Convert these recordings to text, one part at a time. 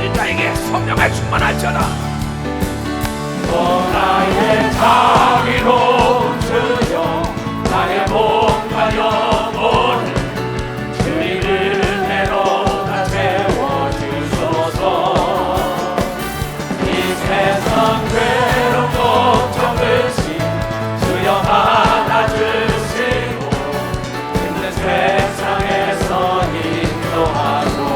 믿는 자에게 성령을 충만할지어다. 또 나의 자비로운 주여 나의 몸과 영혼을 주의 은혜로 다 채워주소서. 이 세상 괴로움 걱정 의심 주여 받아주시고 힘든 세상에서 인도하소서.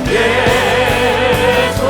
예수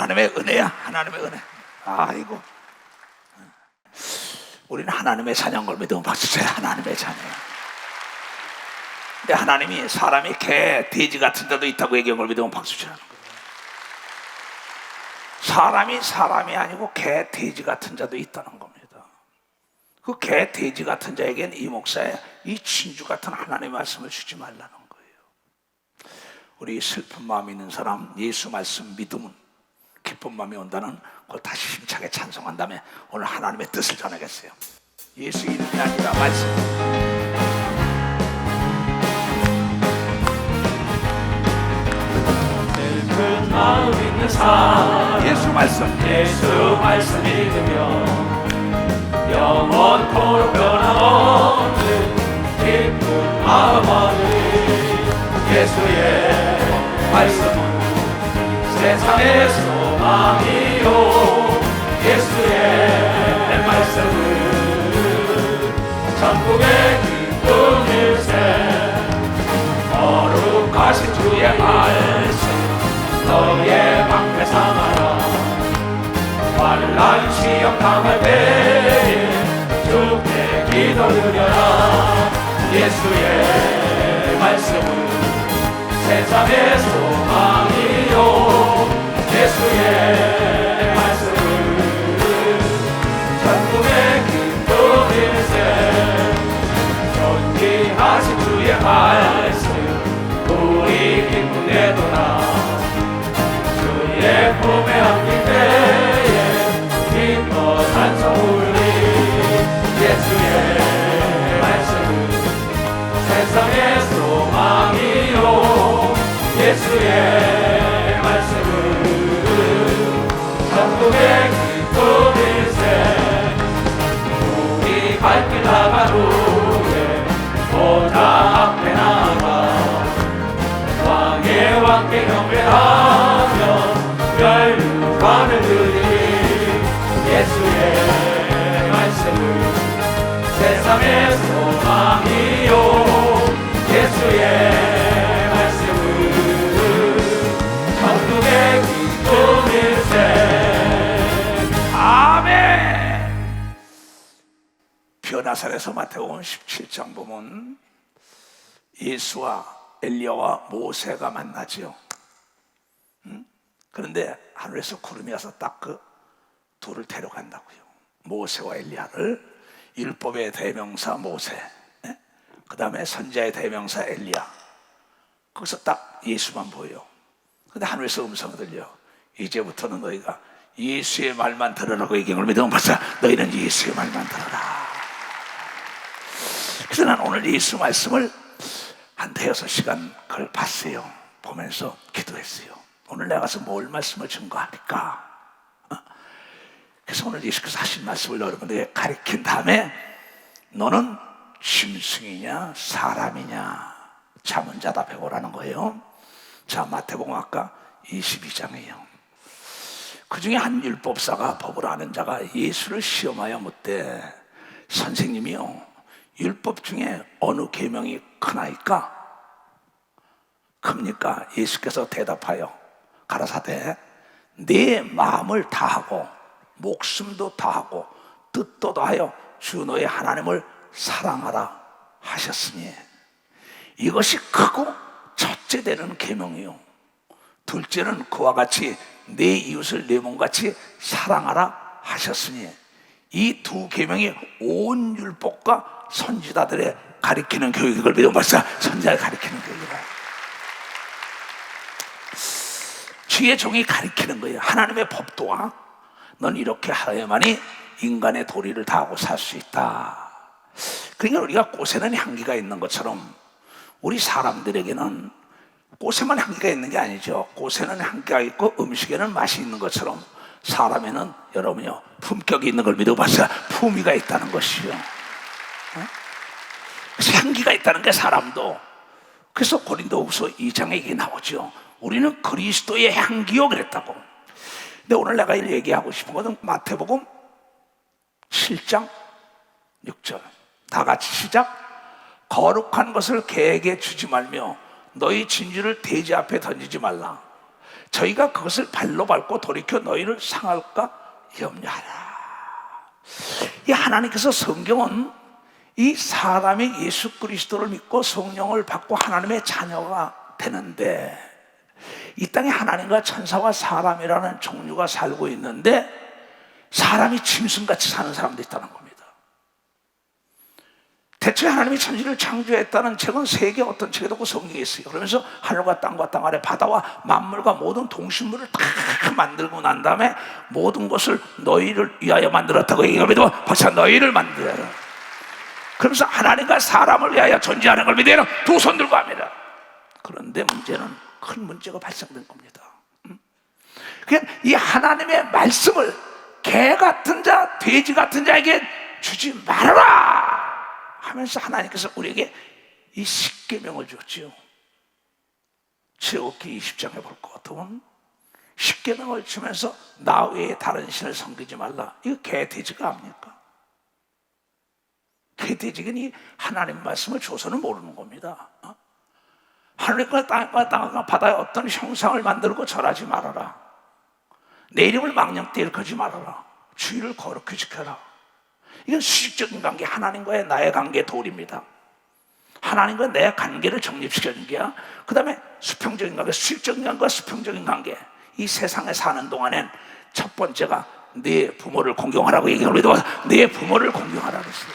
하나님의 은혜야, 하나님의 은혜. 아이고, 우리는 하나님의 자녀인 걸 믿으면 박수쳐요. 하나님의 자녀. 근데 하나님이 사람이 개, 돼지 같은 데도 있다고 얘기한 걸 믿으면 박수치라는 거예요. 사람이 아니고 개, 돼지 같은 자도 있다는 겁니다. 그 개, 돼지 같은 자에겐 이 목사의 이 진주 같은 하나님의 말씀을 주지 말라는 거예요. 우리 슬픈 마음이 있는 사람, 예수 말씀 믿으면 기쁜 마음이 온다는 걸 다시 힘차게 찬송한 다음에 오늘 하나님의 뜻을 전하겠어요. 예수 이름이 아니라 말씀. 슬픈 마음 있는 사람, 예수 말씀 믿으며 영원토록 변함없는 기쁜 마음 얻으리. 예수의 말씀은 세상의 소망이요, 예수의 말씀은 천국의 기쁨일세. 거룩하신 주의 말씀 너희의 방패 삼아라. 환난 시험 당할 때에 주께 기도드려라. 예수의 말씀은 세상의 소망이요, 예수의 말씀은 천국의 기쁨일세. 존귀하신 주의 말씀 우리 기쁨에 도나. 주의 품에 안길 때에 기뻐 찬송 울리. 예수의 말씀은 세상의 소망이요, 예수의 말씀은 천국의 기쁨일세. 우리 발길 나간 후에 보좌 앞에 나가 왕의 왕께 경배하며 멸류관을 드리니. 예수의 말씀은 세상의 소망이요, 예수의 말씀은 천국의 기쁨일세. 아멘. 변화산에서 마태복음 17장 보면 예수와 엘리야와 모세가 만나죠. 그런데 하늘에서 구름이 와서 딱 그 둘을 데려간다고요. 모세와 엘리야를. 율법의 대명사 모세, 그 다음에 선지자의 대명사 엘리야. 거기서 딱 예수만 보여. 근데 하늘에서 음성이 들려. 이제부터는 너희가 예수의 말만 들으라고 얘기한 걸 믿으면 벌써 너희는 예수의 말만 들어라. 그래서 난 오늘 예수 말씀을 한 대여섯 시간 그걸 봤어요. 보면서 기도했어요. 오늘 내가 가서 뭘 말씀을 증거할까? 그래서 오늘 예수께서 하신 말씀을 여러분들에게 가르친 다음에 너는 짐승이냐 사람이냐 자문 자답해 보라는 거예요. 자, 마태복음 아까 22장이에요. 그 중에 한 율법사가 법을 아는 자가 예수를 시험하여 묻되 선생님이요, 율법 중에 어느 계명이 크나이까? 큽니까? 예수께서 대답하여 가라사대 네 마음을 다하고 목숨도 다하고 뜻도 다하여 주 너의 하나님을 사랑하라 하셨으니 이것이 크고 첫째 되는 계명이요, 둘째는 그와 같이 내 이웃을 내 몸같이 사랑하라 하셨으니 이 두 계명이 온 율법과 선지자들의 가리키는 교육을 믿어 벌써 선지자를 가리키는 교육이라. 주의 종이 가리키는 거예요. 하나님의 법도와 넌 이렇게 하여야만이 인간의 도리를 다하고 살 수 있다. 그러니까 우리가 꽃에는 향기가 있는 것처럼 우리 사람들에게는 꽃에만 향기가 있는 게 아니죠. 꽃에는 향기가 있고 음식에는 맛이 있는 것처럼 사람에는 여러분요 품격이 있는 걸 믿어봤어요. 품위가 있다는 것이요. 그래서 향기가 있다는 게 사람도. 그래서 고린도후서 2장에 이게 나오죠. 우리는 그리스도의 향기요 그랬다고. 근데 오늘 내가 얘기하고 싶은 것은 마태복음 7장 6절 다 같이 시작. 거룩한 것을 개에게 주지 말며 너희 진주를 돼지 앞에 던지지 말라. 저희가 그것을 발로 밟고 돌이켜 너희를 상할까 염려하라. 이 하나님께서 성경은 이 사람이 예수 그리스도를 믿고 성령을 받고 하나님의 자녀가 되는데, 이 땅에 하나님과 천사와 사람이라는 종류가 살고 있는데 사람이 짐승같이 사는 사람도 있다는 겁니다. 대체 하나님이 천지를 창조했다는 책은 세계 어떤 책에도 없고 성경에 있어요. 그러면서 하늘과 땅 아래 바다와 만물과 모든 동식물을 다 만들고 난 다음에 모든 것을 너희를 위하여 만들었다고 얘기합니다. 벌써 너희를 만들어라. 그러면서 하나님과 사람을 위하여 존재하는 걸 믿어요. 두 손 들고 합니다. 그런데 문제는 큰 문제가 발생된 겁니다. 그러니까 이 하나님의 말씀을 개 같은 자, 돼지 같은 자에게 주지 말아라 하면서 하나님께서 우리에게 이 십계명을 줬지요. 출애굽기 20장에 볼 것 같으면 십계명을 주면서 나 외에 다른 신을 섬기지 말라. 이거 개, 돼지가 압니까? 개, 돼지는 이 하나님 말씀을 줘서는 모르는 겁니다. 하늘과 땅과 바다에 어떤 형상을 만들고 절하지 말아라. 내 이름을 망령되이 일컫지 말아라. 주의를 거룩히 지켜라. 이건 수직적인 관계, 하나님과의 나의 관계 도리입니다. 하나님과 내 관계를 정립시켜준 게야. 그 다음에 수평적인 관계, 수직적인 관계와 수평적인 관계. 이 세상에 사는 동안엔 첫 번째가 네 부모를 공경하라고 얘기합니다. 네 부모를 공경하라 그랬어요.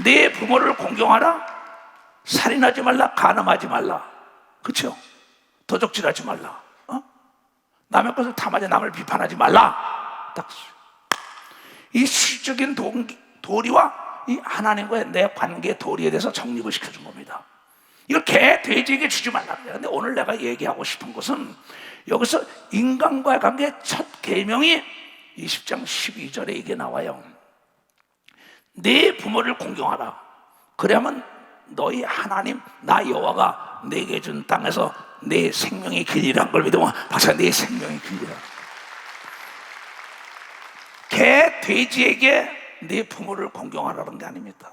네 부모를 공경하라. 살인하지 말라, 간음하지 말라, 그렇죠? 도적질하지 말라, 남의 것을 탐하지 남을 비판하지 말라. 딱 이 수적인 도리와 이 하나님과의 내 관계 도리에 대해서 정립을 시켜준 겁니다. 이걸 개, 돼지에게 주지 말라. 근데 오늘 내가 얘기하고 싶은 것은 여기서 인간과의 관계 첫 계명이 20장 12절에 이게 나와요. 네 부모를 공경하라. 그러면 너희 하나님 나 여호와가 내게 준 땅에서 내 생명의 길이란 걸 믿으면 벌써 내 생명의 길이라. 개, 돼지에게 네 부모를 공경하라는 게 아닙니다.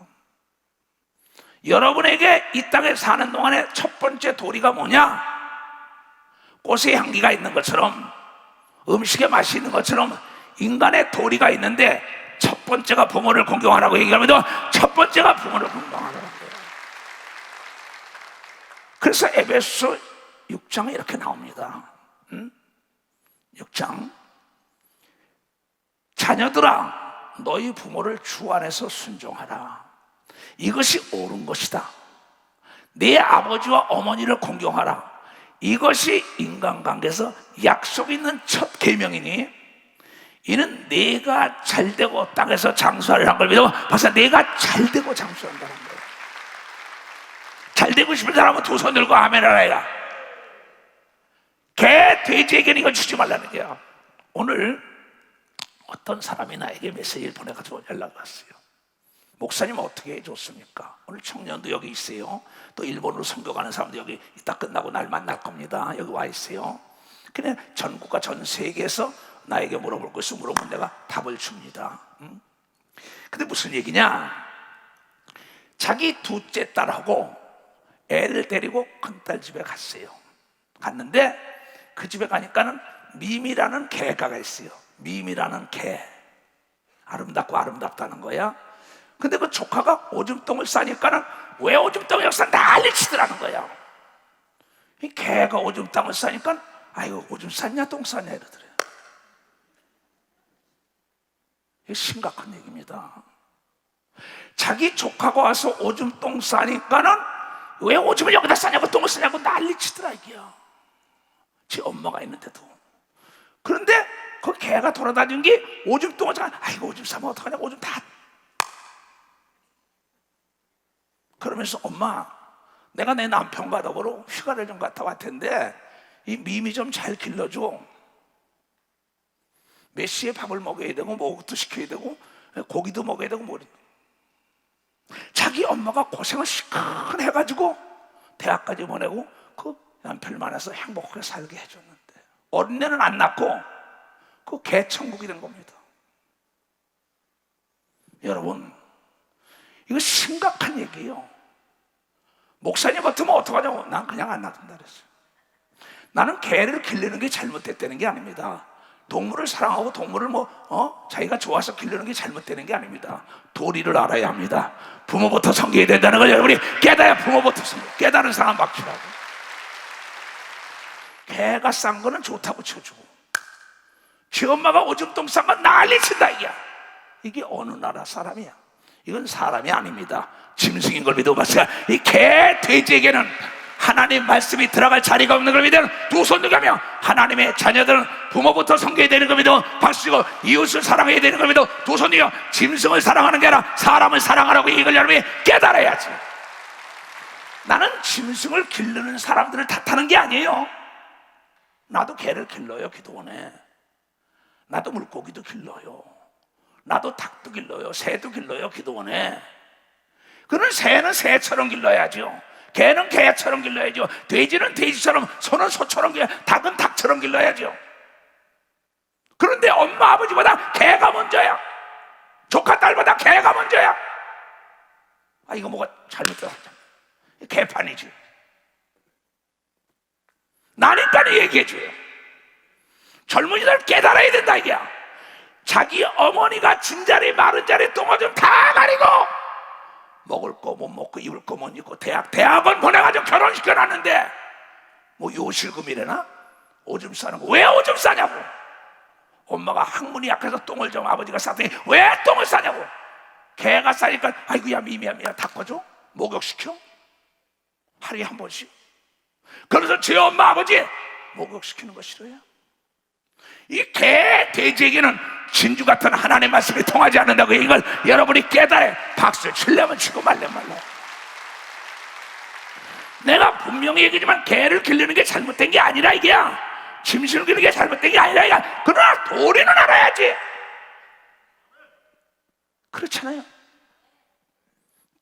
여러분에게 이 땅에 사는 동안에 첫 번째 도리가 뭐냐? 꽃의 향기가 있는 것처럼, 음식의 맛이 있는 것처럼 인간의 도리가 있는데 첫 번째가 부모를 공경하라고 얘기합니다. 첫 번째가 부모를 공경하라고. 그래서 에베소 6장에 이렇게 나옵니다. 6장, 자녀들아 너희 부모를 주 안에서 순종하라. 이것이 옳은 것이다. 네 아버지와 어머니를 공경하라. 이것이 인간관계에서 약속 있는 첫 계명이니 이는 내가 잘되고 땅에서 장수하리라는 걸 믿어. 벌써 내가 잘되고 장수한다는 거예요. 잘되고 싶은 사람은 두 손 들고 아멘 하라야. 개, 돼지에게는 이걸 주지 말라는 거야. 오늘 어떤 사람이 나에게 메시지를 보내가지고 연락이 왔어요. 목사님 어떻게 해줬습니까? 오늘 청년도 여기 있어요. 또 일본으로 선교 가는 사람도 여기 이따 끝나고 날 만날 겁니다. 여기 와 있어요. 그냥 전국과 전 세계에서 나에게 물어볼 것을 물어보면 내가 답을 줍니다. 근데 무슨 얘기냐? 자기 둘째 딸하고 애를 데리고 큰딸 집에 갔어요. 갔는데 그 집에 가니까는 미미라는 개가 있어요. 미미라는 개. 아름답고 아름답다는 거야. 근데 그 조카가 오줌똥을 싸니까는 왜 오줌똥을 여기서 난리 치더라는 거야. 이 개가 오줌똥을 싸니까 아이고 오줌 쌌냐 똥 쌌냐 이러더래요. 이게 심각한 얘기입니다. 자기 조카가 와서 오줌똥 싸니까는 왜 오줌을 여기다 싸냐고 똥을 싸냐고 난리 치더라 이게요. 지 엄마가 있는데도. 그런데 그 개가 돌아다니는 게 오줌똥을 싸니까 아이고 오줌 싸면 어떡하냐고 오줌 다. 그러면서 엄마 내가 내 남편과 더불어 휴가를 좀 갔다 왔던데 이 미미 좀 잘 길러줘. 몇 시에 밥을 먹여야 되고 목욕도 시켜야 되고 고기도 먹여야 되고 뭐. 자기 엄마가 고생을 시큰 해가지고 대학까지 보내고 그 남편을 만나서 행복하게 살게 해줬는데 어린애는 안 낳고 그 개천국이 된 겁니다. 여러분 이거 심각한 얘기예요. 목사님 같으면 어떡하냐고. 난 그냥 안 놔둔다 그랬어요. 나는 개를 기르는 게 잘못됐다는 게 아닙니다. 동물을 사랑하고 동물을 자기가 좋아서 기르는 게 잘못되는 게 아닙니다. 도리를 알아야 합니다. 부모부터 섬겨야 된다는 걸 여러분이 깨달아야 부모부터 섬겨. 깨달은 사람 맡기라고. 개가 싼 거는 좋다고 쳐주고 지 엄마가 오줌똥 싼 건 난리친다 이게 어느 나라 사람이야? 이건 사람이 아닙니다. 짐승인 걸 믿어 봤어요. 이 개 돼지에게는 하나님 말씀이 들어갈 자리가 없는 걸 믿으면 두 손 들고 하나님의 자녀들은 부모부터 섬겨야 되는 걸 믿어 박수고 이웃을 사랑해야 되는 걸 믿어 두 손 들고 짐승을 사랑하는 게 아니라 사람을 사랑하라고 이걸 여러분이 깨달아야지. 나는 짐승을 기르는 사람들을 탓하는 게 아니에요. 나도 개를 길러요. 기도원에 나도 물고기도 길러요. 나도 닭도 길러요. 새도 길러요. 기도원에. 그는 새는 새처럼 길러야죠. 개는 개처럼 길러야죠. 돼지는 돼지처럼, 소는 소처럼 길러야죠. 닭은 닭처럼 길러야죠. 그런데 엄마 아버지보다 개가 먼저야. 조카 딸보다 개가 먼저야. 이거 뭐가 잘못됐다. 개판이지. 나니까 얘기해줘요. 젊은이들 깨달아야 된다 이게야. 자기 어머니가 진자리 마른자리 똥오줌 다 가리고 먹을 거 못 먹고 입을 거 못 입고 대학원 보내가지고 결혼시켜놨는데 요실금이래나? 오줌 싸는 거 왜 오줌 싸냐고. 엄마가 학문이 약해서 똥을 좀 아버지가 쌌더니 왜 똥을 싸냐고. 개가 싸니까 아이고야 미미야 닦아줘? 목욕시켜? 하루에 한 번씩. 그래서 제 엄마 아버지 목욕시키는 거 싫어요. 이 개 돼지에게는 진주 같은 하나님의 말씀이 통하지 않는다고 이걸 여러분이 깨달아. 박수 치려면 치고 말려 말라. 내가 분명히 얘기지만 개를 기르는 게 잘못된 게 아니라 이게야. 짐승을 기르는 게 잘못된 게 아니라 이게. 그러나 도리는 알아야지. 그렇잖아요.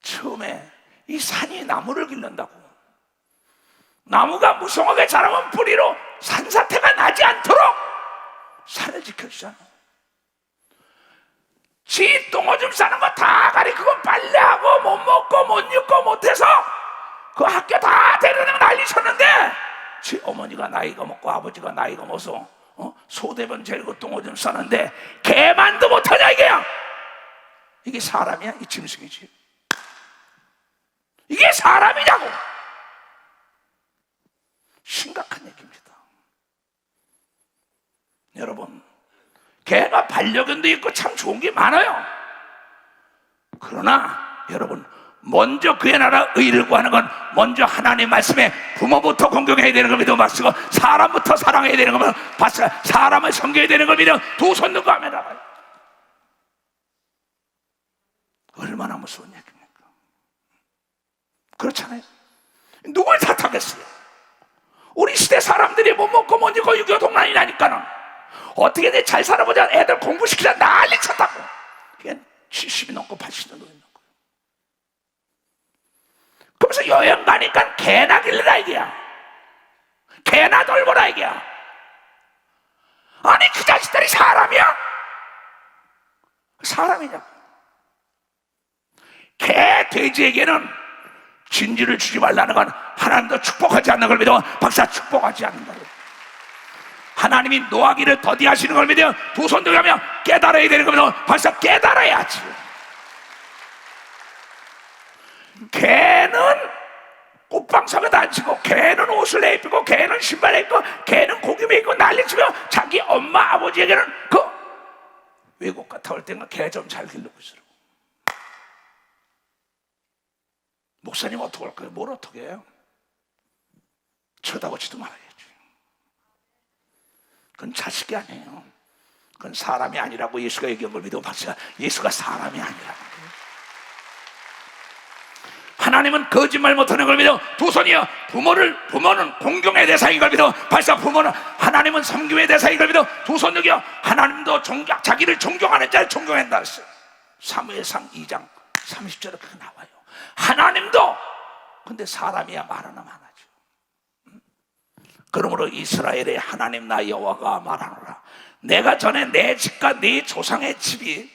처음에 이 산이 나무를 기른다고. 나무가 무성하게 자라면 뿌리로 산사태가 나지 않도록 산을 지켜주잖아. 지 똥오줌 싸는 거 다 가리키고 빨래하고 못 먹고 못 입고 못해서 그 학교 다 데려다가 난리 쳤는데 지 어머니가 나이가 먹고 아버지가 나이가 먹어서 소대변 재고 똥오줌 싸는데 개만도 못하냐 이게야. 이게 사람이야? 이 짐승이지. 이게 사람이냐고. 심각한 얘기입니다. 여러분, 개가 반려견도 있고 참 좋은 게 많아요. 그러나 여러분, 먼저 그의 나라 의를 구하는 건 먼저 하나님 말씀에 부모부터 공경해야 되는 걸 믿어 마시고 사람부터 사랑해야 되는 걸 봤어요. 사람을 섬겨야 되는 걸 믿어 두 손 들고 하면 나가요. 얼마나 무서운 얘기입니까? 그렇잖아요. 누굴 탓하겠어요? 우리 시대 사람들이 못 먹고 못 입고 유교동란이 나니까는 어떻게 잘 살아보자 애들 공부시키자 난리 쳤다고. 그게 70이 넘고 80이 넘는 거예요. 그러면서 여행 가니까 개나 길러라 이게야. 개나 돌보라 이게야. 아니 그 자식들이 사람이야? 사람이냐고. 개 돼지에게는 진지를 주지 말라는 건 하나님도 축복하지 않는 걸 믿어 박사 축복하지 않는 거예요. 하나님이 노하기를 더디하시는 걸 믿어 두 손 들고 깨달아야 되는 걸 믿어 박사 깨달아야지. 개는 꽃방석에도 안 치고 개는 옷을 입고 개는 신발 입고 개는 고기 먹고 난리치며 자기 엄마 아버지에게는 그 외국 갔다 올 때는 개 좀 잘 기르고 있으라고. 목사님 어떻게 할 거예요? 뭘 어떻게 해요? 쳐다보지도 말아야지. 그건 자식이 아니에요. 그건 사람이 아니라고 예수가 얘기한 걸 믿어 봤어요. 예수가 사람이 아니라고. 하나님은 거짓말 못하는 걸 믿어 두 손이요. 부모는 공경의 대상인 걸 믿어 발사 부모는 하나님은 섬김의 대상인 걸 믿어 두 손 들고 하나님도 자기를 존경하는 자를 존경한다 했어요. 사무엘상 2장 30절에 그렇게 나와요. 하나님도 근데 사람이야 말하나 많아죠. 그러므로 이스라엘의 하나님 나 여호와가 말하노라. 내가 전에 내 집과 네 조상의 집이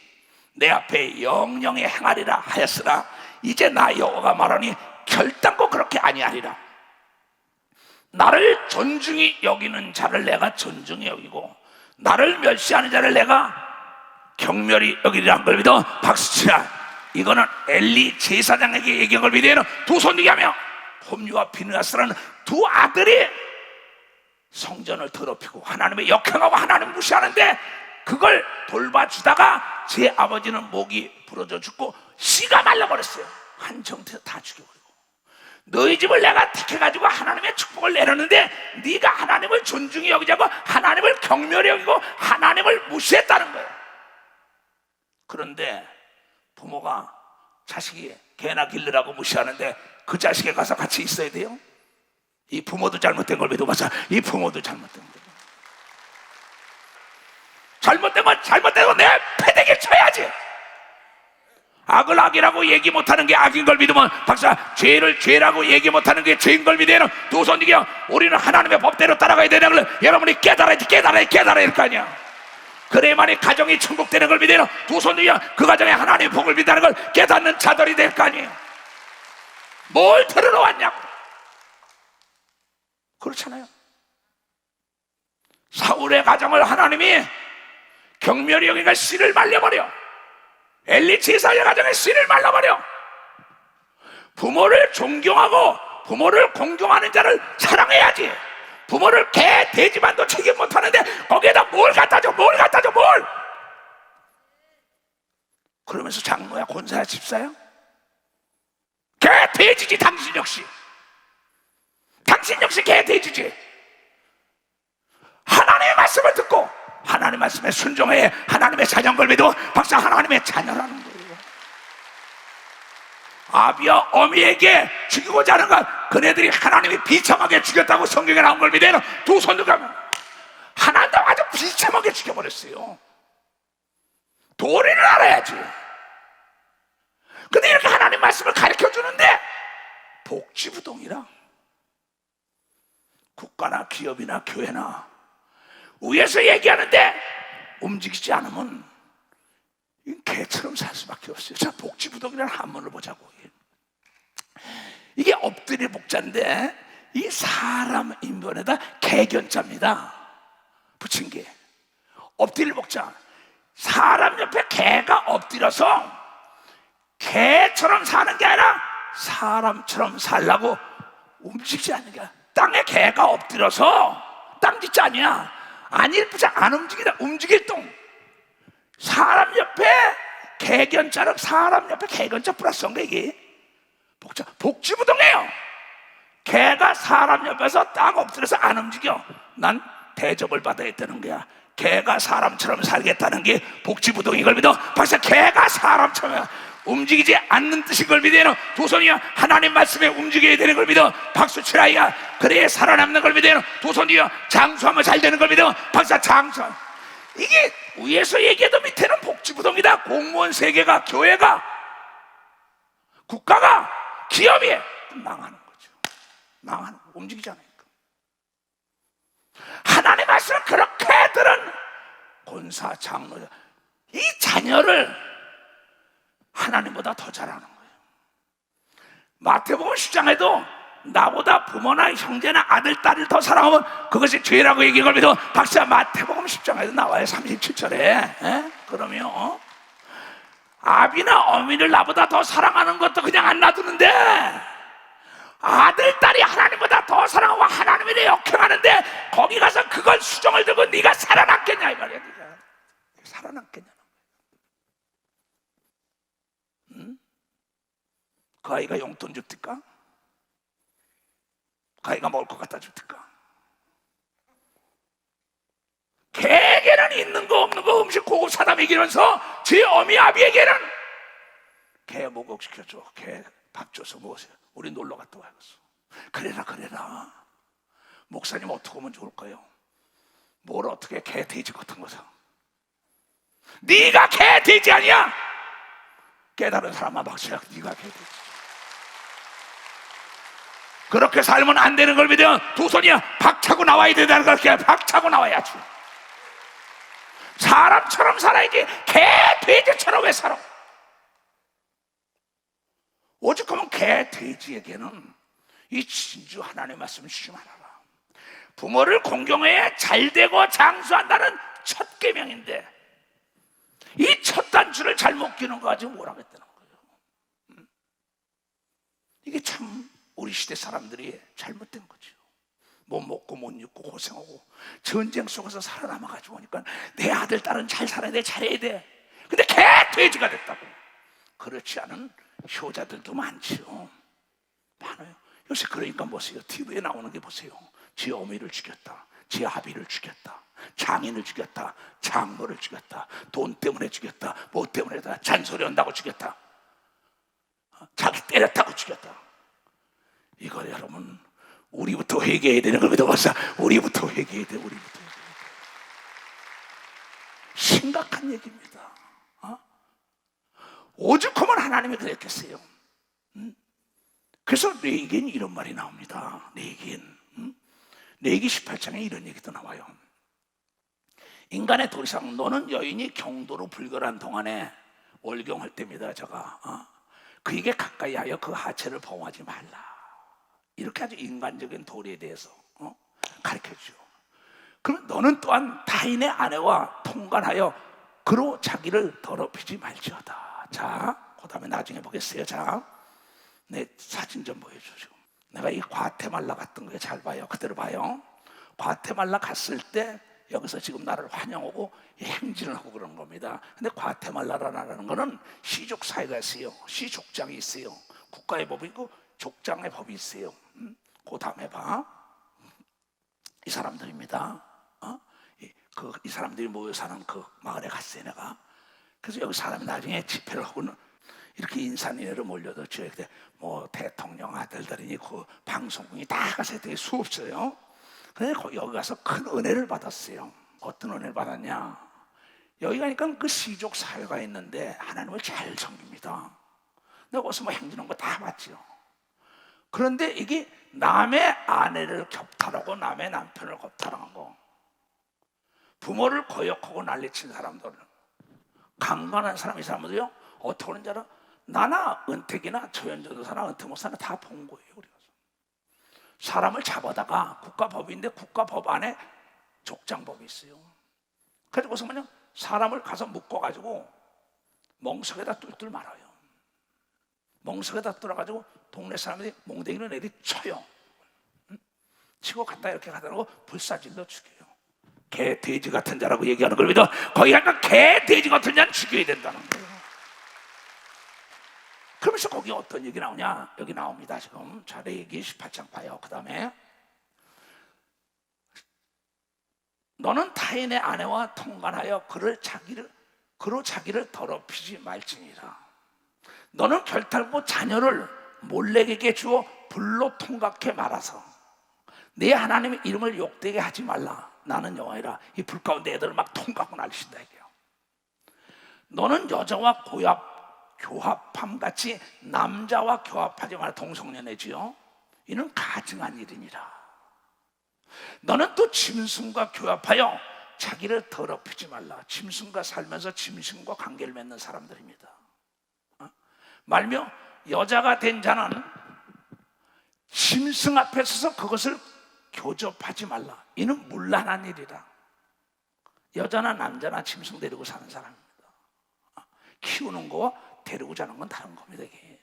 내 앞에 영영히 행하리라 하였으나 이제 나 여호와가 말하니 결단코 그렇게 아니하리라. 나를 존중히 여기는 자를 내가 존중히 여기고 나를 멸시하는 자를 내가 경멸히 여기리란 걸 믿어 박수치라. 이거는 엘리 제사장에게 얘기한 걸 믿어요. 두 손 들게 하며 홈리와 비느하스라는 두 아들이 성전을 더럽히고 하나님의 역행하고 하나님 무시하는데 그걸 돌봐주다가 제 아버지는 목이 부러져 죽고 씨가 말라버렸어요. 한 정태에서 다 죽여버리고. 너희 집을 내가 택해가지고 하나님의 축복을 내렸는데 네가 하나님을 존중히 여기지 않고 하나님을 경멸히 여기고 하나님을 무시했다는 거예요. 그런데 부모가 자식이 개나 길르라고 무시하는데 그 자식에 가서 같이 있어야 돼요? 이 부모도 잘못된 걸 믿어봐서 이 부모도 잘못된 거예요. 잘못된 건 잘못된 거 내 패대기 쳐야지. 악을 악이라고 얘기 못하는 게 악인 걸 믿으면 박사, 죄를 죄라고 얘기 못하는 게 죄인 걸 믿으면 두 손 들게 우리는 하나님의 법대로 따라가야 되는 걸 여러분이 깨달아야 할 거 아니야. 그래야만이 가정이 천국되는 걸 믿으면 두 손 들게 그 가정에 하나님의 복을 믿다는 걸 깨닫는 자들이 될 거 아니에요. 뭘 들어놓았냐고. 그렇잖아요. 사울의 가정을 하나님이 경멸히 여기가 씨를 말려버려. 엘리 제사의 가정에 씨를 말려버려. 부모를 존경하고 부모를 공경하는 자를 사랑해야지. 부모를 개, 돼지만도 책임 못하는데 거기에다 뭘 갖다줘. 그러면서 장로야, 권사야, 집사야? 개, 돼지지. 당신 역시 개, 돼지지. 하나님의 말씀을 듣고 하나님의 말씀에 순종해 하나님의 자녀인 걸 믿어 박사, 하나님의 자녀라는 거예요. 아비와 어미에게 죽이고자 하는 것, 그네들이 하나님이 비참하게 죽였다고 성경에 나온 걸 믿어요. 두 손 들고 가면 하나님도 아주 비참하게 죽여버렸어요. 도리를 알아야지. 근데 이렇게 하나님 말씀을 가르쳐주는데 복지부동이라 국가나 기업이나 교회나 위에서 얘기하는데 움직이지 않으면 개처럼 살 수밖에 없어요. 자, 복지부동이라는 한문을 보자고. 이게 엎드릴 복자인데 이 사람 인변에다 개견자입니다. 붙인 게 엎드릴 복자. 사람 옆에 개가 엎드려서 개처럼 사는 게 아니라 사람처럼 살라고 움직이지 않는 게 아니라 땅에 개가 엎드려서 땅 짓자 아니야. 안 일부자 안 움직이다. 움직일 동. 사람 옆에 개견자로 사람 옆에 개견자 플러스인 거 이게 복지부동이에요. 개가 사람 옆에서 딱 엎드려서 안 움직여. 난 대접을 받아야 되는 거야. 개가 사람처럼 살겠다는 게 복지부동 이걸 믿어. 벌써 개가 사람처럼 움직이지 않는 뜻인 걸 믿어요. 두 손이야 하나님 말씀에 움직여야 되는 걸 믿어. 박수 치라이야. 그래야 살아남는 걸 믿어요. 두 손이야 장수하면 잘 되는 걸 믿어. 박수 장수. 이게 위에서 얘기해도 밑에는 복지부동이다. 공무원 세계가, 교회가, 국가가, 기업이 망하는 거죠. 망하는 거. 움직이지 않으니까. 하나님 말씀을 그렇게 들은 권사, 장로, 이 자녀를 하나님보다 더 잘하는 거예요. 마태복음 10장에도 나보다 부모나 형제나 아들, 딸을 더 사랑하면 그것이 죄라고 얘기한 걸 믿어. 박사, 마태복음 10장에도 나와요. 37절에. 그러면 아비나 어미를 나보다 더 사랑하는 것도 그냥 안 놔두는데 아들, 딸이 하나님보다 더 사랑하고 하나님에 대해 역행하는데 거기 가서 그걸 수정을 들고 네가 살아남겠냐 이 말이야. 네가 살아남겠냐. 응? 그 아이가 용돈 줍니까? 그 아이가 먹을 것 갖다 줍니까? 개에게는 있는 거 없는 거 음식 고급 사다 먹이면서 제 어미 아비에게는 개 목욕시켜줘. 개 밥 줘서 먹으세요. 우리 놀러 갔다 와야겠어. 그래라. 목사님 어떻게 하면 좋을까요? 뭘 어떻게 개 돼지 같은 거서. 네가 개 돼지 아니야. 깨달은 사람만 박수야. 네가 개 돼지. 그렇게 살면 안 되는 걸 믿으면 두 손이야 박차고 나와야 된다는 걸. 박차고 나와야지. 사람처럼 살아야지. 개 돼지처럼 왜 살아? 오죽하면 개 돼지에게는 이 진주 하나님의 말씀을 주지 말아라. 부모를 공경해야 잘되고 장수한다는 첫 계명인데 이 첫 단추를 잘못 끼는 거 가지고 뭐라 그랬다는 거예요. 이게 참 우리 시대 사람들이 잘못된 거죠. 못 먹고 못 입고 고생하고 전쟁 속에서 살아남아가지고 오니까 내 아들 딸은 잘 살아야 돼, 잘해야 돼. 근데 개 돼지가 됐다고. 그렇지 않은 효자들도 많지요. 많아요. 요새 그러니까 보세요. TV에 나오는 게 보세요. 지 어미를 죽였다, 지 아비를 죽였다, 장인을 죽였다, 장모를 죽였다, 돈 때문에 죽였다, 뭐 때문에다 잔소리 한다고 죽였다, 자기 때렸다고 죽였다. 이거 여러분 우리부터 회개해야 되는 겁니다. 벌써 우리부터 회개해야 돼. 우리부터 회개해야 돼. 심각한 얘기입니다. 오죽하면 하나님이 그랬겠어요. 그래서 레위기엔 이런 말이 나옵니다. 레위기 18장에 이런 얘기도 나와요. 인간의 도리상 너는 여인이 경도로 불결한 동안에 월경할 때입니다. 제가 그에게 가까이 하여 그 하체를 범하지 말라. 이렇게 아주 인간적인 도리에 대해서 가르쳐주죠. 그럼 너는 또한 타인의 아내와 통관하여 그로 자기를 더럽히지 말지어다. 자, 그 다음에 나중에 보겠어요. 자, 내 사진 좀 보여주죠. 내가 이 과테말라 갔던 거예요. 잘 봐요. 그대로 봐요. 과테말라 갔을 때 여기서 지금 나를 환영하고 행진을 하고 그런 겁니다. 근데 과테말라라는 거는 시족 사회가 있어요. 시족장이 있어요. 국가의 법이 있고 족장의 법이 있어요. 그 다음에 봐. 이 사람들입니다. 이 사람들이 모여 사는 그 마을에 갔어요. 내가. 그래서 여기 사람이 나중에 집회를 하고는 이렇게 인산인해로 몰려들죠. 뭐 대통령 아들들이니 그 방송국이 다 가서 되게 수없어요. 그래서 여기 가서 큰 은혜를 받았어요. 어떤 은혜를 받았냐? 여기 가니까 그 시족 사회가 있는데 하나님을 잘 섬깁니다. 내가 어디서 뭐 행진한 거 다 봤죠. 그런데 이게 남의 아내를 겹탈하고 남의 남편을 겁탈하고 부모를 거역하고 난리친 사람들은 강간한 사람, 이 사람들이요 어떻게 하는 줄 알아? 나나 은택이나 조현전도사나 은택목사나 다 본 거예요. 우리가 사람을 잡아다가 국가법인데 국가법 안에 족장법이 있어요. 그래서 무슨 말이냐? 사람을 가서 묶어가지고 멍석에다 뚫뚫 말아요. 멍석에다 뚫어가지고 동네 사람들이 몽댕이로 내리 쳐요. 치고 갔다 이렇게 가다가 불사질러 죽여요. 개 돼지 같은 자라고 얘기하는 걸 믿어. 거기 가니까 개 돼지 같은 자는 죽여야 된다는 거예요. 그러면서 거기 어떤 얘기 나오냐? 여기 나옵니다. 지금 레위기 18장 봐요. 그 다음에 너는 타인의 아내와 통관하여 그로 자기를 더럽히지 말지니라. 너는 결탈코 자녀를 몰렉에게 주어 불로 통각해 말아서 내 하나님의 이름을 욕되게 하지 말라. 나는 여호와이라. 이 불 가운데 애들을 막 통각하고 날리신다 이게요. 너는 여자와 교합함 같이 남자와 교합하지 말라. 동성연애지요. 이는 가증한 일이니라. 너는 또 짐승과 교합하여 자기를 더럽히지 말라. 짐승과 살면서 짐승과 관계를 맺는 사람들입니다. 말며 여자가 된 자는 짐승 앞에 서서 그것을 교접하지 말라. 이는 문란한 일이라. 여자나 남자나 짐승 데리고 사는 사람입니다. 키우는 거와 데리고 자는 건 다른 겁니다. 이게.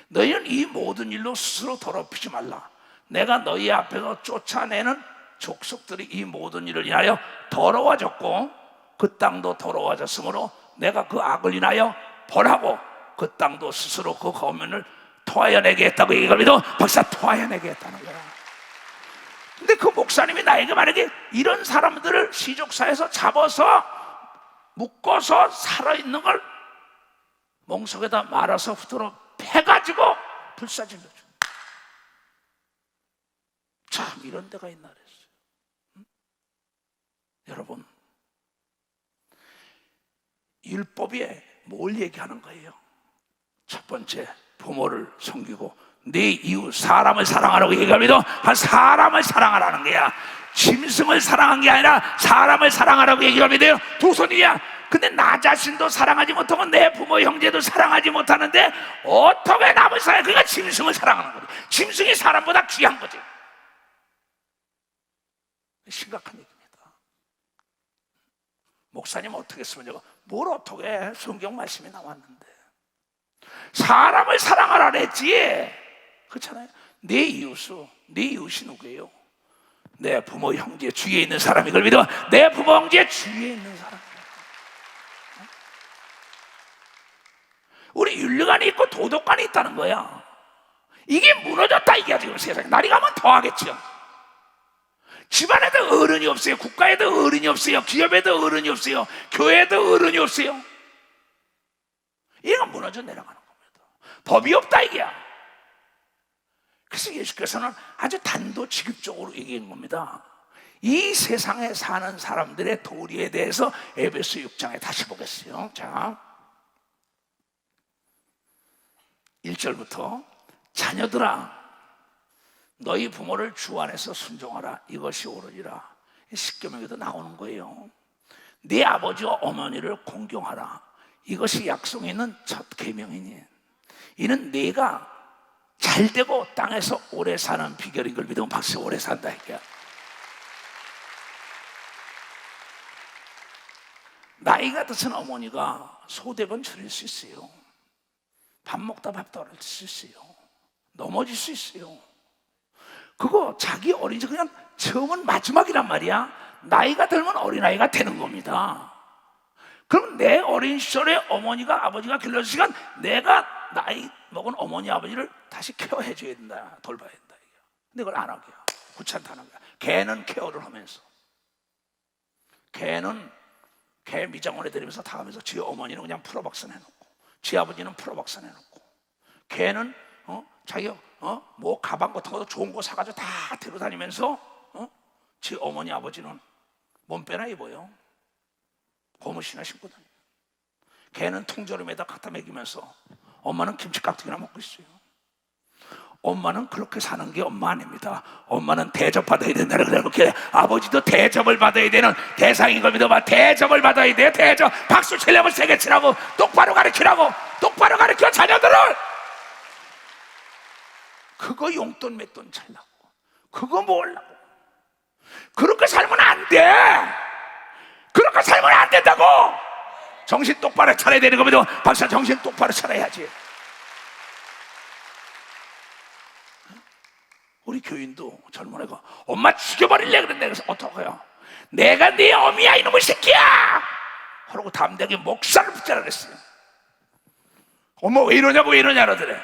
너희는 이 모든 일로 스스로 더럽히지 말라. 내가 너희 앞에서 쫓아내는 족속들이 이 모든 일을 인하여 더러워졌고 그 땅도 더러워졌으므로 내가 그 악을 인하여 벌하고 그 땅도 스스로 그 거면을 토하여 내게 했다고 얘기합니다. 박사 토하여 내게 했다는 거야. 근데 그 목사님이 나에게 만약에 이런 사람들을 시족사에서 잡아서 묶어서 살아있는 걸 멍석에다 말아서 후드로 패가지고 불사질러줘. 참 이런 데가 있나 그랬어요. 여러분, 율법이 뭘 얘기하는 거예요? 첫 번째, 부모를 섬기고 네 이웃 사람을 사랑하라고 얘기합니다. 한 사람을 사랑하라는 거야. 짐승을 사랑한 게 아니라 사람을 사랑하라고 얘기합니다. 두 손이야. 근데 나 자신도 사랑하지 못하고 내 부모 형제도 사랑하지 못하는데 어떻게 남을 사랑해? 그러니까 짐승을 사랑하는 거지. 짐승이 사람보다 귀한 거지. 심각한 얘기입니다. 목사님 어떻게 쓰면 제가 뭘 어떻게 해? 성경 말씀이 나왔는데 사람을 사랑하라 그랬지. 그렇잖아요. 내 이웃이 누구예요? 내 부모 형제 주위에 있는 사람. 이걸 믿어. 내 부모 형제 주위에 있는 사람. 우리 윤리관이 있고 도덕관이 있다는 거야. 이게 무너졌다 이게 지금 세상에. 날이 가면 더 하겠죠. 집안에도 어른이 없어요. 국가에도 어른이 없어요. 기업에도 어른이 없어요. 교회에도 어른이 없어요. 얘가 무너져 내려가는 겁니다. 법이 없다 이게야. 그래서 예수께서는 아주 단도직입적으로 얘기한 겁니다. 이 세상에 사는 사람들의 도리에 대해서 에베소 6장에 다시 보겠어요. 자, 1절부터 자녀들아 너희 부모를 주 안에서 순종하라. 이것이 옳으리라. 십계명에도 나오는 거예요. 네 아버지와 어머니를 공경하라. 이것이 약속에 있는 첫 계명이니 이는 네가 잘되고 땅에서 오래 사는 비결인 걸 믿으면 박수. 오래 산다 이게. 나이가 드신 어머니가 소대건 차릴 수 있어요. 밥 먹다 밥 떨어질 수 있어요. 넘어질 수 있어요. 그거 자기 어린이집 그냥 처음은 마지막이란 말이야. 나이가 들면 어린아이가 되는 겁니다. 그럼 내 어린 시절에 어머니가 아버지가 길러주시간 내가 나이 먹은 어머니 아버지를 다시 케어해 줘야 된다. 돌봐야 된다. 근데 그걸 안 하게요. 귀찮다는 거야. 걔는 케어를 하면서 걔는 걔 미장원에 들이면서 다 하면서 지 어머니는 그냥 풀어박선 해놓고 지 아버지는 풀어박선 해놓고 걔는 자기가 뭐 가방 같은 것도 좋은 거 사가지고 다 들고 다니면서 지 어머니 아버지는 몸빼나 입어요. 고무신을 신고 다녀요. 걔는 통조림에다 갖다 먹이면서 엄마는 김치깍두기나 먹고 있어요. 엄마는 그렇게 사는 게 엄마 아닙니다. 엄마는 대접받아야 된다는 거예요. 그렇게 아버지도 대접을 받아야 되는 대상인 겁니다. 대접을 받아야 돼요. 대접. 박수 치려면 세게 치라고. 똑바로 가르치라고. 똑바로 가르쳐 자녀들을. 그거 용돈 몇 돈 char라고. 그거 뭐하려고. 그렇게 살면 안 돼. 그렇게 살면 안 된다고. 정신 똑바로 차려야 되는 겁니다. 박사 정신 똑바로 차려야지. 우리 교인도 젊은 애가 엄마 죽여버릴래 그랬는데 그래서 어떡해요? 내가 네 어미야 이놈의 새끼야! 그러고 담대하게 목살을 붙자라 그랬어요. 엄마 왜 이러냐고 왜 이러냐 그러더래.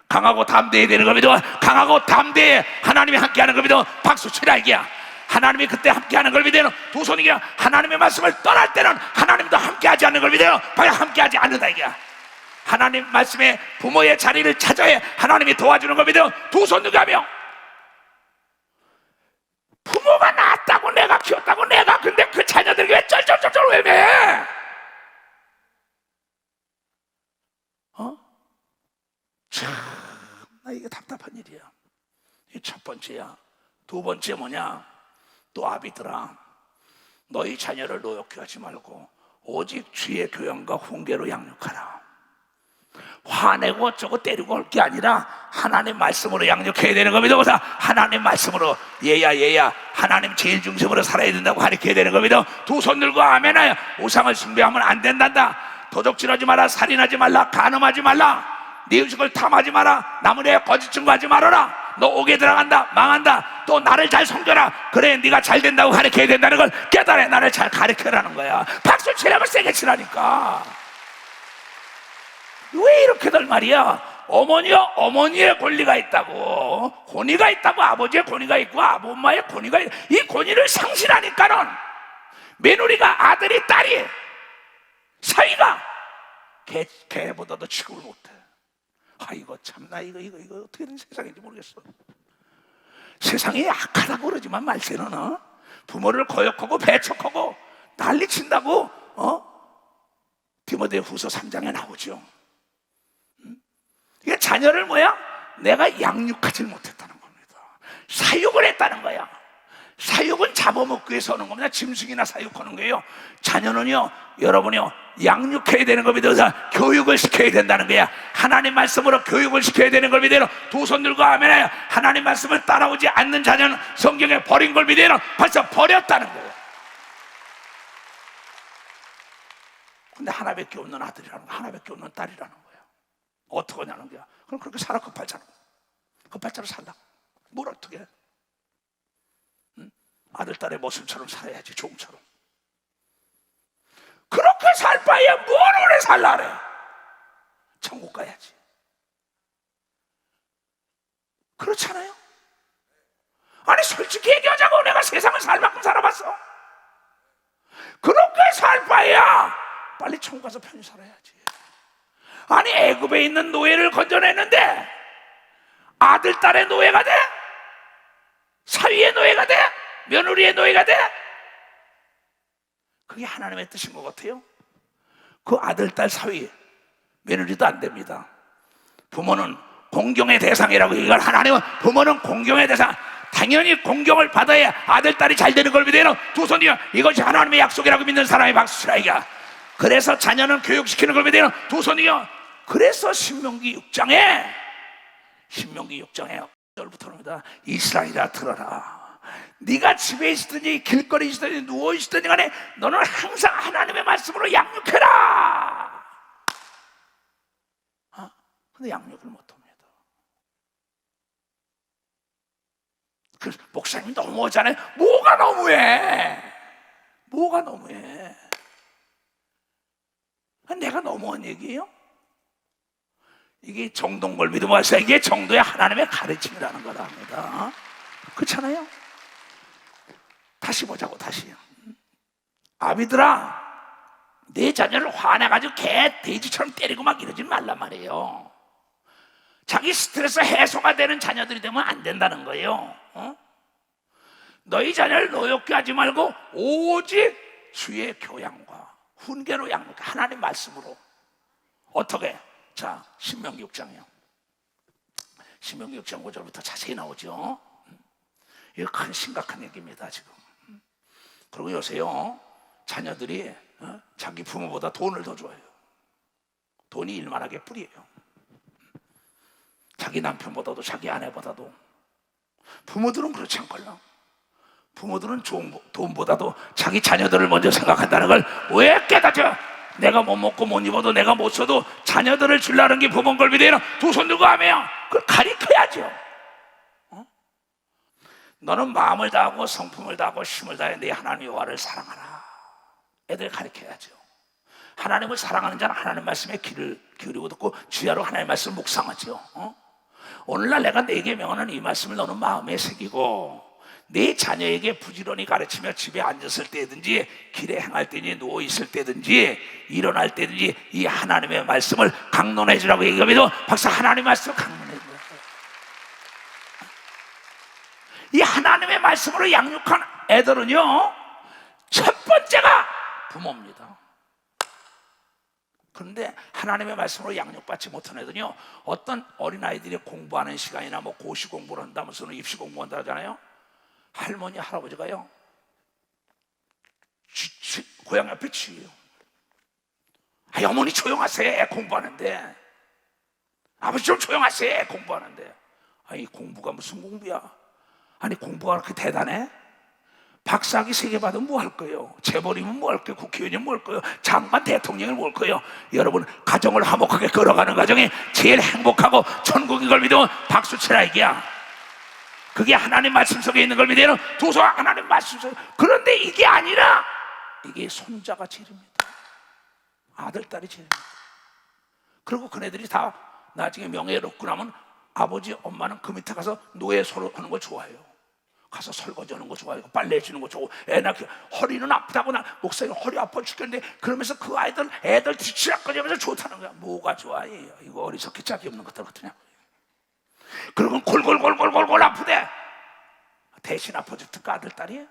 강하고 담대해야 되는 겁니다. 강하고 담대해 하나님이 함께하는 겁니다. 박수 치라 이게야. 하나님이 그때 함께하는 걸 믿어요. 두 손이야. 하나님의 말씀을 떠날 때는 하나님도 함께하지 않는 걸 믿어요. 과연 함께하지 않는다 이게야. 하나님 말씀에 부모의 자리를 찾아야 하나님이 도와주는 걸 믿어요. 두 손 누가며 부모가 낳았다고 내가 키웠다고 내가 근데 그 자녀들에게 왜 쩔쩔쩔쩔 왜 매? 참나 이게 답답한 일이야. 이 첫 번째야. 두 번째 뭐냐? 또 아비들아 너희 자녀를 노엽게 하지 말고 오직 주의 교양과 훈계로 양육하라. 화내고 어쩌고 때리고 할 게 아니라 하나님 말씀으로 양육해야 되는 겁니다. 그래서 하나님 말씀으로 얘야 하나님 제일 중심으로 살아야 된다고 가르쳐야 되는 겁니다. 두 손 들고 아멘하여. 우상을 숭배하면 안 된단다. 도적질하지 마라. 살인하지 말라. 간음하지 말라. 네 음식을 탐하지 마라. 남을 위해 거짓 증거하지 말아라. 너 옥에 들어간다 망한다. 또 나를 잘 섬겨라. 그래 네가 잘 된다고 가르쳐야 된다는 걸 깨달아. 나를 잘 가르쳐라는 거야. 박수 치려면 세게 치라니까. 왜 이렇게들 말이야. 어머니와 어머니의 권리가 있다고, 권위가 있다고, 아버지의 권위가 있고 엄마의 권위가 있고, 이 권위를 상실하니까는 며느리가 아들이 딸이 사위가 걔보다도 취급을 못해. 이거 참나 이거 어떻게 된 세상인지 모르겠어. 세상이 악하다고 그러지만 말세는 부모를 거역하고 배척하고 난리친다고 디모데후서 3장에 나오죠. 이게 자녀를 뭐야? 내가 양육하지 못했다는 겁니다. 사육을 했다는 거야. 사육은 잡아먹기 위해서 하는 겁니다. 짐승이나 사육하는 거예요. 자녀는요, 여러분이요, 양육해야 되는 걸 믿어서 교육을 시켜야 된다는 거야. 하나님 말씀으로 교육을 시켜야 되는 걸 믿어요. 두 손 들고 하면 하나님 말씀을 따라오지 않는 자녀는 성경에 버린 걸 믿어요. 벌써 버렸다는 거예요. 근데 하나밖에 없는 아들이라는 거야. 하나밖에 없는 딸이라는 거야. 어떻게 하냐는 거야. 그럼 그렇게 살아. 급발자로. 급발자로 살라. 뭘 어떻게 해? 아들, 딸의 모습처럼 살아야지. 종처럼. 그렇게 살 바에야 뭘 오래 살라 그래. 천국 가야지. 그렇잖아요. 아니 솔직히 얘기하자고 내가 세상을 살 만큼 살아봤어. 그렇게 살 바에야 빨리 천국 가서 편히 살아야지. 아니 애굽에 있는 노예를 건져냈는데 아들, 딸의 노예가 돼? 사위의 노예가 돼? 며느리의 노예가 돼? 그게 하나님의 뜻인 것 같아요. 그 아들, 딸, 사위, 며느리도 안 됩니다. 부모는 공경의 대상이라고. 이걸 하나님은 부모는 공경의 대상. 당연히 공경을 받아야 아들, 딸이 잘 되는 걸 믿어요. 두 손이요, 이것이 하나님의 약속이라고 믿는 사람이 박수 치라 이가. 그래서 자녀는 교육시키는 걸 믿어요. 두 손이요. 그래서 신명기 6장에 1절부터입니다. 이스라엘아 들어라. 네가 집에 있든지 길거리에 있든지 누워 있든지 간에 너는 항상 하나님의 말씀으로 양육해라. 근데 양육을 못합니다. 그 목사님 너무하잖아요. 뭐가 너무해? 뭐가 너무해? 내가 너무한 얘기예요? 이게 정도인 걸 믿으면 와서 이게 정도의 하나님의 가르침이라는 거라 합니다. 그렇잖아요? 다시 보자고. 다시. 아비들아, 내 자녀를 화내가지고 개 돼지처럼 때리고 막 이러지 말란 말이에요. 자기 스트레스 해소가 되는 자녀들이 되면 안 된다는 거예요. 너희 자녀를 노엽게 하지 말고 오직 주의 교양과 훈계로 양육해. 하나님 말씀으로. 어떻게? 자, 신명기 6장이요. 신명기 6장 5절부터 자세히 나오죠. 이거 큰 심각한 얘기입니다 지금. 그리고 요새요, 자녀들이 자기 부모보다 돈을 더 좋아해요. 돈이 일만하게 뿌리예요. 자기 남편보다도 자기 아내보다도. 부모들은 그렇지 않걸요. 부모들은 돈보다도 자기 자녀들을 먼저 생각한다는 걸 왜 깨닫죠? 내가 못 먹고 못 입어도 내가 못 써도 자녀들을 주려는 게 부모인 걸 믿어요. 두 손 들고 하면 그걸 가리켜야죠. 너는 마음을 다하고 성품을 다하고 힘을 다해 내 하나님 여호와를 사랑하라. 애들 가르쳐야죠. 하나님을 사랑하는 자는 하나님 말씀에 귀를 기울이고 듣고 주야로 하나님 말씀을 묵상하죠. 오늘날 내가 네게 명하는 이 말씀을 너는 마음에 새기고 네 자녀에게 부지런히 가르치며 집에 앉았을 때든지 길에 행할 때든지 누워있을 때든지 일어날 때든지 이 하나님의 말씀을 강론해 주라고 얘기하면서 박사 하나님의 말씀을 강론해 주라고. 이 하나님의 말씀으로 양육한 애들은요, 첫 번째가 부모입니다. 그런데 하나님의 말씀으로 양육받지 못한 애들은요, 어떤 어린아이들이 공부하는 시간이나 뭐 고시 공부를 한다면서는 입시 공부한다 하잖아요. 할머니 할아버지가요 고향 옆에 쥐예요. 어머니 조용하세요, 애 공부하는데. 아버지 좀 조용하세요, 애 공부하는데. 이 공부가 무슨 공부야? 아니 공부가 그렇게 대단해? 박사학위 3개 받으면 뭐 할 거예요? 재벌이면 뭐 할 거예요? 국회의원이면 뭐 할 거예요? 장관 대통령이 뭐 할 거예요? 여러분 가정을 화목하게 걸어가는 과정이 제일 행복하고 천국인 걸 믿으면 박수 치라 이게야. 그게 하나님 말씀 속에 있는 걸 믿어요. 도서 하나님 말씀 속에. 그런데 이게 아니라 이게 손자가 제일입니다. 아들 딸이 제일입니다. 그리고 그네들이 다 나중에 명예롭고 나면 아버지 엄마는 그 밑에 가서 노예 소로 하는 거 좋아해요. 가서 설거지 하는 거 좋아해요. 빨래 해주는 거 좋고. 애 낳기 허리는 아프다고 나 목사님 허리 아파 죽겠는데 그러면서 그 애들 뒤치락거리면서 좋다는 거야. 뭐가 좋아? 이거 어리석기 짝이 없는 것들 같으냐. 그러면 골골 아프대. 대신 아파줄까 아들 딸이?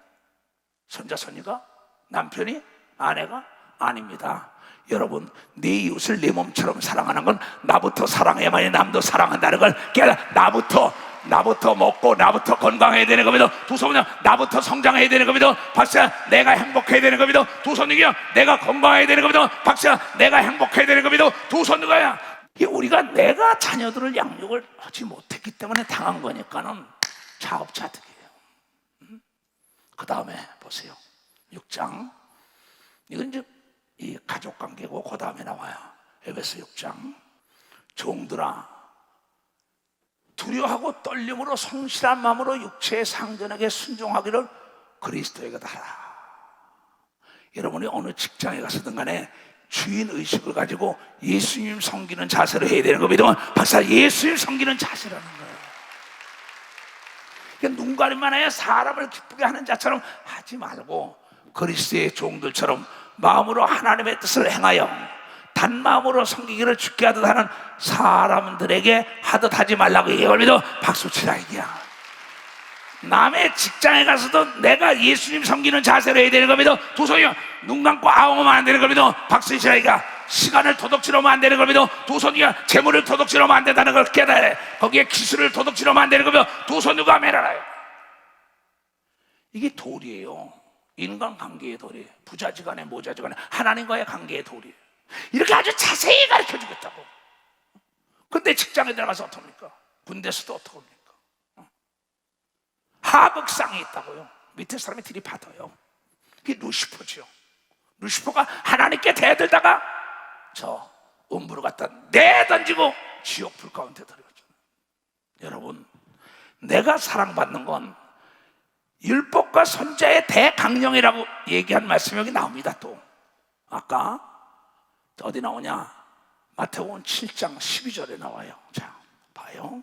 손자 손녀가? 남편이? 아내가? 아닙니다. 여러분 내 이웃을 내 몸처럼 사랑하는 건 나부터 사랑해야만이 남도 사랑한다는 걸 깨달아. 나부터 나부터 먹고 나부터 건강해야 되는 겁니다. 두 손은요, 나부터 성장해야 되는 겁니다. 박사, 내가 행복해야 되는 겁니다. 두 손이요, 내가 건강해야 되는 겁니다. 박사, 내가 행복해야 되는 겁니다. 두 손이야. 우리가 내가 자녀들을 양육을 하지 못했기 때문에 당한 거니까는 자업자득이에요. 그 다음에 보세요. 6장. 이건 이제 이 가족관계고 그 다음에 나와요. 에베소 6장. 종들아, 두려워하고 떨림으로 성실한 마음으로 육체의 상전에게 순종하기를 그리스도에게 하라. 여러분이 어느 직장에 가서든 간에 주인 의식을 가지고 예수님 섬기는 자세로 해야 되는 겁니다. 박사, 예수님 섬기는 자세라는 거예요. 그러니까 눈 가림만 해야 사람을 기쁘게 하는 자처럼 하지 말고 그리스도의 종들처럼 마음으로 하나님의 뜻을 행하여 단마음으로 섬기기를 주께 하듯 하는 사람들에게 하듯 하지 말라고 얘기합니다. 박수 치라 이게야. 남의 직장에 가서도 내가 예수님 섬기는 자세로 해야 되는 겁니다. 두 손이요, 눈 감고 아웅하면 안 되는 겁니다. 박수 치라 이게야. 시간을 도둑질하면 안 되는 겁니다. 두 손이요, 재물을 도둑질하면 안 된다는 걸 깨달아야 해. 거기에 기술을 도둑질하면 안 되는 겁니다. 두 손 누가 매라라요. 이게 도리예요. 인간관계의 도리, 부자지간에 모자지간에 하나님과의 관계의 도리. 이렇게 아주 자세히 가르쳐 주겠다고. 근데 직장에 들어가서 어떡합니까? 군대에서도 어떡합니까? 하극상이 있다고요. 밑에 사람이 들이받아요. 그게 루시퍼죠. 루시퍼가 하나님께 대들다가 저 음부로 갖다 내던지고 지옥 불 가운데 들어갔죠. 여러분, 내가 사랑받는 건 율법과 선자의 대강령이라고 얘기한 말씀이 여기 나옵니다. 또 아까 어디 나오냐? 마태복음 7장 12절에 나와요. 자, 봐요.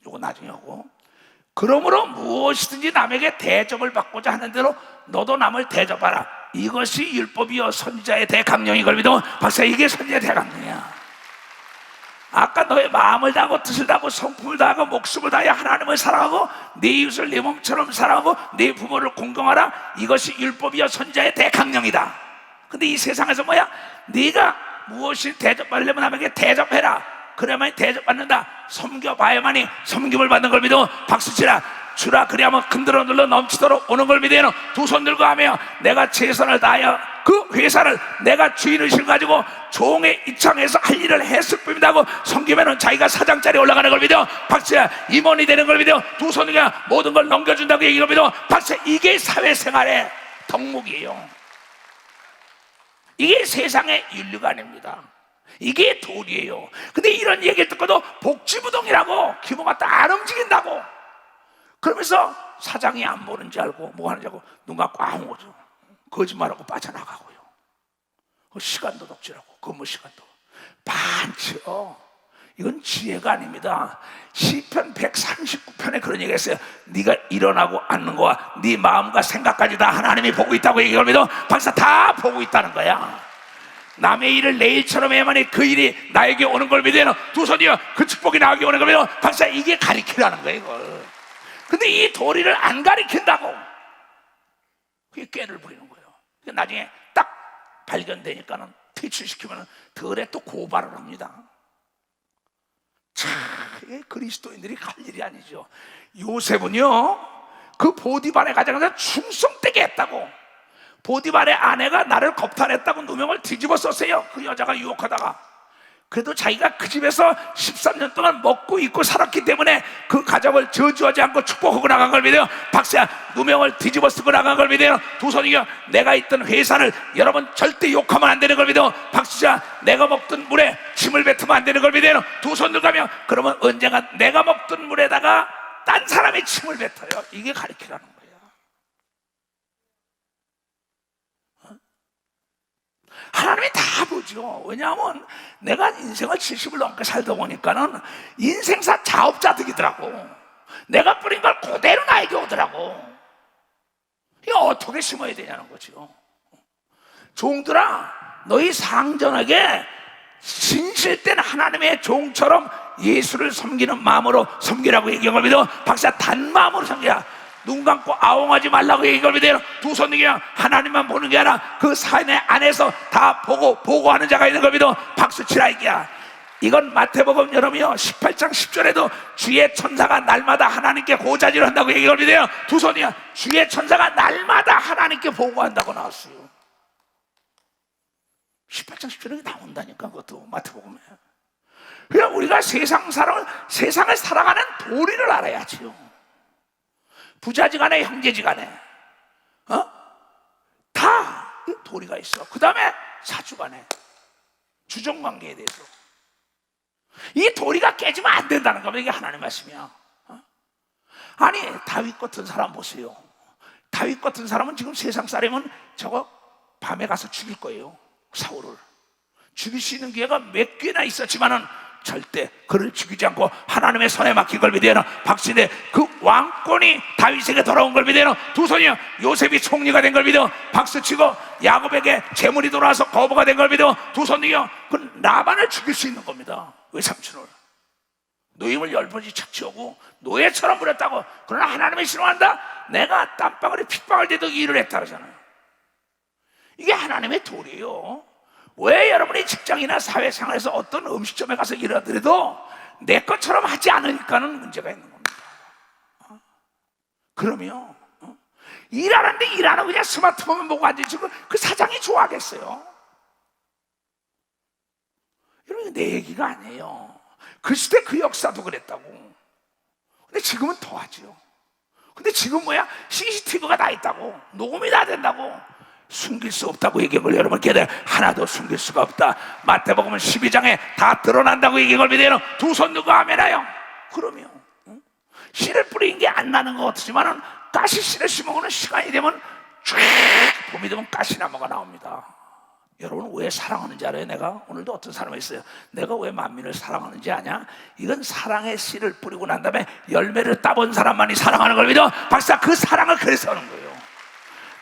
요거 나중에 하고. 그러므로 무엇이든지 남에게 대접을 받고자 하는 대로 너도 남을 대접하라. 이것이 율법이요 선지자의 대강령이 걸리도. 박사, 이게 선지자의 대강령이야. 아까 너의 마음을 다하고 뜻을 다하고 성품을 다하고 목숨을 다하여 하나님을 사랑하고 네 이웃을 네 몸처럼 사랑하고 네 부모를 공경하라. 이것이 율법이요 선지자의 대강령이다. 근데 이 세상에서 뭐야? 네가 무엇이 대접받으려면 남에게 대접해라. 그래야만 대접받는다. 섬겨봐야만이 섬김을 받는 걸 믿어. 박수치라. 주라. 그래야만 흔들어 눌러 넘치도록 오는 걸 믿어요. 두 손 들고 하며 내가 최선을 다하여 그 회사를 내가 주인의식을 가지고 종의 입장에서 할 일을 했을 뿐이다 하고 섬기면은 자기가 사장자리에 올라가는 걸 믿어. 박수야. 임원이 되는 걸 믿어. 두 손으로 모든 걸 넘겨준다고 얘기를 믿어. 박수야. 이게 사회생활의 덕목이에요. 이게 세상의 윤리가 아닙니다. 이게 도리예요. 근데 이런 얘기를 듣고도 복지부동이라고 규모가 딱 안 움직인다고 그러면서 사장이 안 보는지 알고 뭐 하는지 알고 눈 감고 아무 오죠. 거짓말하고 빠져나가고요. 시간도 덕질하고 근무 시간도 많죠. 이건 지혜가 아닙니다. 시편 139편에 그런 얘기가 있어요. 네가 일어나고 앉는 거와 네 마음과 생각까지 다 하나님이 보고 있다고 얘기합니다. 박사, 다 보고 있다는 거야. 남의 일을 내 일처럼 해야만이 그 일이 나에게 오는 걸 믿어요. 두 손이요, 그 축복이 나에게 오는 걸 믿어. 박사, 이게 가리키라는 거예요, 이걸. 근데 이 도리를 안 가리킨다고 그게 꾀를 부리는 거예요. 나중에 딱 발견되니까는 퇴출시키면 덜에 또 고발을 합니다. 참, 그리스도인들이 갈 일이 아니죠. 요셉은요, 그 보디발에 가져가서 충성되게 했다고. 보디발의 아내가 나를 겁탈했다고 누명을 뒤집어 썼어요. 그 여자가 유혹하다가. 그래도 자기가 그 집에서 13년 동안 먹고 입고 살았기 때문에 그 가정을 저주하지 않고 축복하고 나간 걸 믿어요. 박사야, 누명을 뒤집어 쓰고 나간 걸 믿어요. 두 손이요, 내가 있던 회사를 여러분 절대 욕하면 안 되는 걸 믿어. 박수자, 내가 먹던 물에 침을 뱉으면 안 되는 걸 믿어요. 두 손 들가면 그러면 언젠가 내가 먹던 물에다가 딴 사람이 침을 뱉어요. 이게 가르치라는 거예요. 하나님이 다 보죠. 왜냐하면 내가 인생을 70을 넘게 살다 보니까는 인생사 자업자득이더라고. 내가 뿌린 걸 그대로 나에게 오더라고. 이게 어떻게 심어야 되냐는 거죠. 종들아, 너희 상전에게 진실된 하나님의 종처럼 예수를 섬기는 마음으로 섬기라고 얘기한 겁니다. 박사, 단마음으로 섬기라. 눈 감고 아웅하지 말라고 얘기를 믿어요. 두 손 능이야. 하나님만 보는 게 아니라 그 사내 안에서 다 보고 보고하는 자가 있는 걸 믿어. 박수 치라 이게야. 이건 마태복음 여러분이요 18장 10절에도 주의 천사가 날마다 하나님께 고자질을 한다고 얘기합니다. 두 손이요, 주의 천사가 날마다 하나님께 보고한다고 나왔어요. 18장 10절에 나온다니까. 그것도 마태복음에. 그러니까 우리가 세상을 살아가는 도리를 알아야지요. 부자지간에 형제지간에 다 도리가 있어. 그 다음에 사주간에 주종관계에 대해서 이 도리가 깨지면 안 된다는 겁니다. 이게 하나님의 말씀이야. 아니 다윗 같은 사람 보세요. 다윗 같은 사람은 지금 세상 사람은 저거 밤에 가서 죽일 거예요. 사울을 죽일 수 있는 기회가 몇 개나 있었지만은 절대 그를 죽이지 않고 하나님의 손에 맡긴 걸 믿어요. 박신혜 그 왕권이 다윗에게 돌아온 걸 믿어요. 두 손이요, 요셉이 총리가 된 걸 믿어 박수치고 야곱에게 재물이 돌아와서 거부가 된 걸 믿어 두 손이요, 그 라반을 죽일 수 있는 겁니다. 외삼촌을 노임을 10번씩 착취하고 노예처럼 부렸다고. 그러나 하나님이 싫어한다. 내가 땀방울에 핏방울 대도 일을 했다 그러잖아요. 이게 하나님의 도리예요. 왜 여러분이 직장이나 사회생활에서 어떤 음식점에 가서 일을 하더라도 내 것처럼 하지 않으니까는 문제가 있는 겁니다. 그러면 일하는데 일하는 그냥 스마트폰만 보고 앉아있고 그 사장이 좋아하겠어요? 여러분 내 얘기가 아니에요. 그 시대 그 역사도 그랬다고. 근데 지금은 더하지요. 근데 지금 뭐야? CCTV가 다 있다고, 녹음이 다 된다고. 숨길 수 없다고 얘기한 여러분 걔들 하나도 숨길 수가 없다. 마태복음 12장에 다 드러난다고 얘기한 믿어요. 두 손 누구 아멘하요? 그러면 씨를 뿌린 게 안 나는 것 같지만은 가시 씨를 심어오는 시간이 되면 쫙 봄이 되면 가시나무가 나옵니다. 여러분 왜 사랑하는지 알아요? 내가 오늘도 어떤 사람이 있어요. 내가 왜 만민을 사랑하는지 아냐? 이건 사랑의 씨를 뿌리고 난 다음에 열매를 따본 사람만이 사랑하는 걸 믿어. 박사 그 사랑을 그래서 하는 거예요.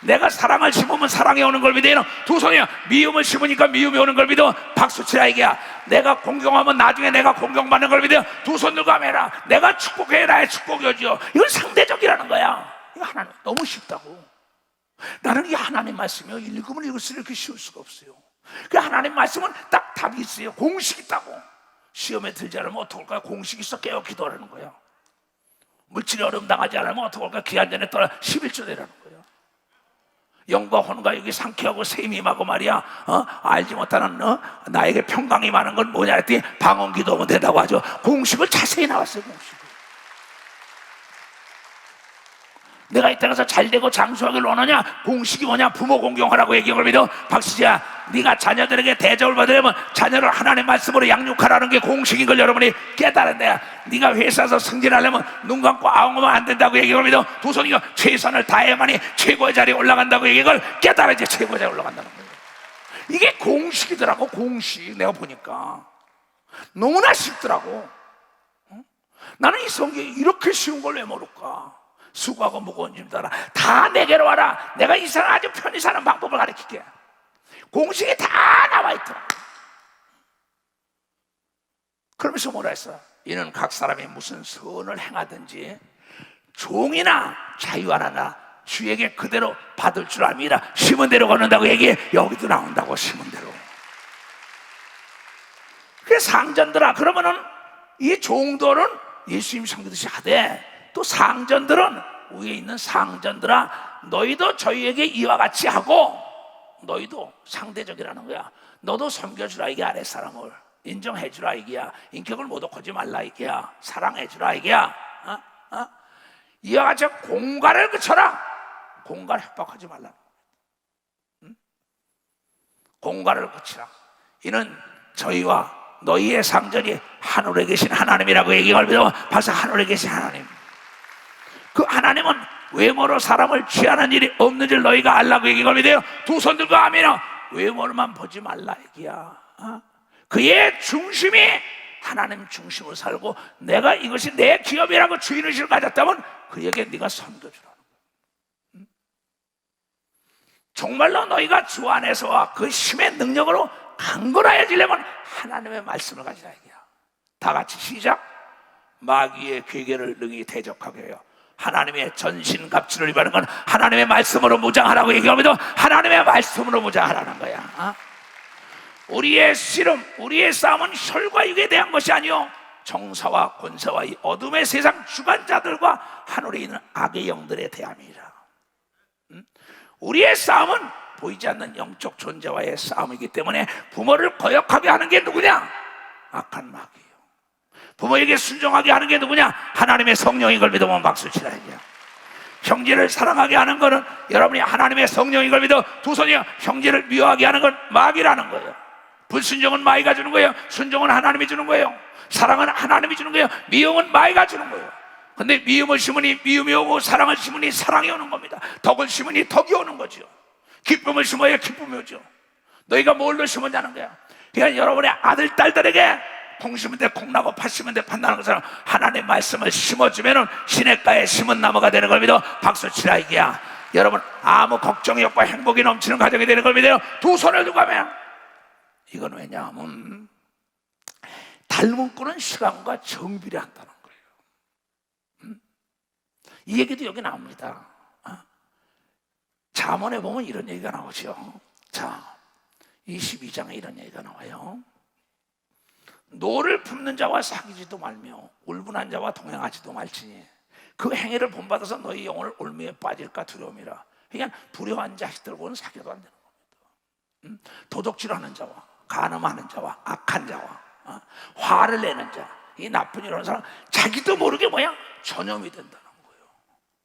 내가 사랑을 심으면 사랑이 오는 걸 믿어요. 두 손이야, 미움을 심으니까 미움이 오는 걸 믿어. 박수치라 이게야. 내가 공경하면 나중에 내가 공경받는 걸 믿어요. 두 손 들고 하메라. 내가 축복해 나의 축복이 오지요. 이건 상대적이라는 거야. 이거 하나님 너무 쉽다고. 나는 이 하나님 말씀이요, 읽으면 읽을수록 이렇게 쉬울 수가 없어요. 그 하나님 말씀은 딱 답이 있어요. 공식 있다고. 시험에 들지 않으면 어떡할까요? 공식 있어 깨어 기도하라는 거야. 물질이 어려움 당하지 않으면 어떡할까요? 기한 전에 떠나 11조 되라는 거예요. 영과 혼과 여기 상쾌하고 셈이 임하고 말이야. 알지 못하는 나에게 평강이 많은 건 뭐냐 했더니 방언 기도하면 된다고 하죠. 공식을 자세히 나왔어요. 공식을. 내가 이 땅에서 잘되고 장수하기를 원하냐? 공식이 뭐냐? 부모 공경하라고 얘기한 걸 믿어. 박수지야, 네가 자녀들에게 대접을 받으려면 자녀를 하나님의 말씀으로 양육하라는 게 공식인 걸 여러분이 깨달은데, 네가 회사에서 승진하려면 눈 감고 아웅하면 안 된다고 얘기한 걸 믿어. 두 손이가 최선을 다해야만이 최고의 자리에 올라간다고 얘기한 걸 깨달아야지 최고의 자리에 올라간다는 거예요. 이게 공식이더라고. 공식. 내가 보니까 너무나 쉽더라고. 나는 이 성경이 이렇게 쉬운 걸 왜 모를까? 수고하고 무거운 짐 따라 다 내게로 와라. 내가 이 세상 아주 편히 사는 방법을 가르칠게. 공식이 다 나와 있더라. 그러면서 뭐라 했어? 이는 각 사람이 무슨 선을 행하든지 종이나 자유하나 주에게 그대로 받을 줄 압니다. 심은 대로 걷는다고 얘기해. 여기도 나온다고. 심은 대로. 그래 상전들아, 그러면은 이 종들은 예수님 상대듯이 하되, 또 상전들은 위에 있는 상전들아, 너희도 저희에게 이와 같이 하고, 너희도 상대적이라는 거야. 너도 섬겨주라 이게, 아랫사람을 인정해주라 이게야. 인격을 모독하지 말라 이게야. 사랑해주라 이게야. 이와 같이 공갈을 그쳐라. 공갈 협박하지 말라. 공갈을 그치라. 이는 저희와 너희의 상전이 하늘에 계신 하나님이라고 얘기할 믿어. 벌써 하늘에 계신 하나님. 그 하나님은 외모로 사람을 취하는 일이 없는 줄 너희가 알라고 얘기할 믿어요. 두 손 들고 아멘이요. 외모로만 보지 말라 얘기야. 그의 중심이 하나님 중심으로 살고, 내가 이것이 내 기업이라고 주인의식을 가졌다면 그에게 네가 섬겨주라. 정말로 너희가 주 안에서와 그 힘의 능력으로 강건하여지려면 하나님의 말씀을 가지라 얘기야. 다 같이 시작. 마귀의 괴계를 능히 대적하게 해요. 하나님의 전신갑주를 입하는 건 하나님의 말씀으로 무장하라고 얘기합니다. 하나님의 말씀으로 무장하라는 거야. 우리의 씨름, 우리의 싸움은 혈과 육에 대한 것이 아니요 정사와 권세와 이 어둠의 세상 주관자들과 하늘에 있는 악의 영들에 대함이라. 우리의 싸움은 보이지 않는 영적 존재와의 싸움이기 때문에 부모를 거역하게 하는 게 누구냐? 악한 마귀예요. 부모에게 순종하게 하는 게 누구냐? 하나님의 성령인 걸 믿으면 박수 치라. 형제를 사랑하게 하는 것은 여러분이 하나님의 성령인 걸 믿어 두 손이 형제를 미워하게 하는 건 마귀라는 거예요. 불순종은 마귀가 주는 거예요. 순종은 하나님이 주는 거예요. 사랑은 하나님이 주는 거예요. 미움은 마귀가 주는 거예요. 근데 미움을 심으니 미움이 오고 사랑을 심으니 사랑이 오는 겁니다. 덕을 심으니 덕이 오는 거죠. 기쁨을 심어야 기쁨이 오죠. 너희가 뭘로 심었냐는 거야. 그러니까 여러분의 아들 딸들에게 콩 심은 데 콩 나고 팥 심은 데 팥 나는 것처럼 하나님의 말씀을 심어주면 시냇가에 심은 나무가 되는 걸 믿어 박수 치라 이게야. 여러분 아무 걱정이 없고 행복이 넘치는 가정이 되는 걸 믿어요. 두 손을 두고 하면 이건 왜냐하면 닮은 꼴은 시간과 정비를 한다는 거예요. 이 얘기도 여기 나옵니다. 잠언에 보면 이런 얘기가 나오죠. 자, 22장에 이런 얘기가 나와요. 노를 품는 자와 사귀지도 말며 울분한 자와 동행하지도 말지니 그 행위를 본받아서 너희 영혼을 올무에 빠질까 두려움이라. 그러니까 불효한 자식들과는 사귀어도 안 되는 겁니다. 도둑질하는 자와 간음하는 자와 악한 자와 화를 내는 자, 이 나쁜 이런 사람 자기도 모르게 뭐야? 전염이 된다는 거예요.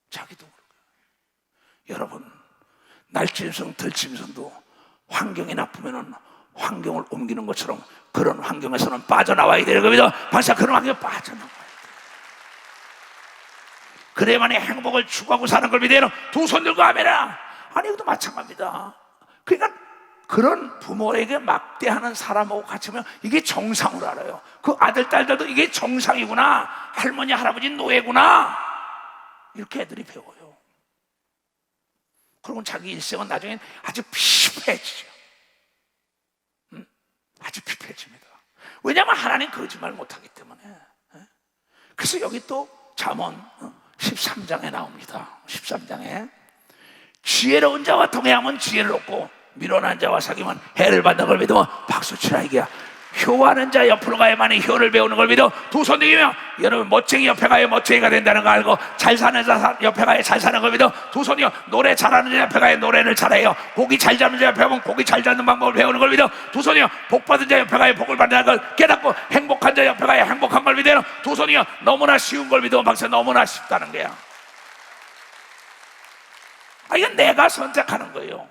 자기도 모르게. 여러분 날짐승 들짐승도 환경이 나쁘면은 환경을 옮기는 것처럼 그런 환경에서는 빠져나와야 되는 겁니다. 벌써 그런 환경에 빠져나와야 돼요. 그래야만이 행복을 추구하고 사는 걸 믿어요. 두 손 들고 하면은 아니 이것도 마찬가지입니다. 그러니까 그런 부모에게 막대하는 사람하고 같이면 이게 정상으로 알아요. 그 아들 딸들도 이게 정상이구나, 할머니 할아버지 노예구나, 이렇게 애들이 배워요. 그러면 자기 일생은 나중에 아주 피폐해지죠. 아주 피폐해집니다. 왜냐하면 하나님 거짓말 못하기 때문에. 그래서 여기 또 잠언 13장에 나옵니다. 13장에 지혜로운 자와 동행하면 지혜를 얻고 미련한 자와 사귀면 해를 받는 걸 믿으면 박수 치라 이게야. 효하는 자 옆으로 가야만이 효를 배우는 걸 믿어 두 손 들기면 여러분 멋쟁이 옆에 가야 멋쟁이가 된다는 거 알고 잘 사는 자 옆에 가야 잘 사는 걸 믿어 두 손이요. 노래 잘하는 자 옆에 가야 노래를 잘해요. 고기 잘 잡는 자 옆에 가면 고기 잘 잡는 방법을 배우는 걸 믿어 두 손이요. 복 받은 자 옆에 가야 복을 받는 걸 깨닫고 행복한 자 옆에 가야 행복한 걸 믿어요. 두 손이요. 너무나 쉬운 걸 믿으면 박수 너무나 쉽다는 거야. 이건 내가 선택하는 거예요.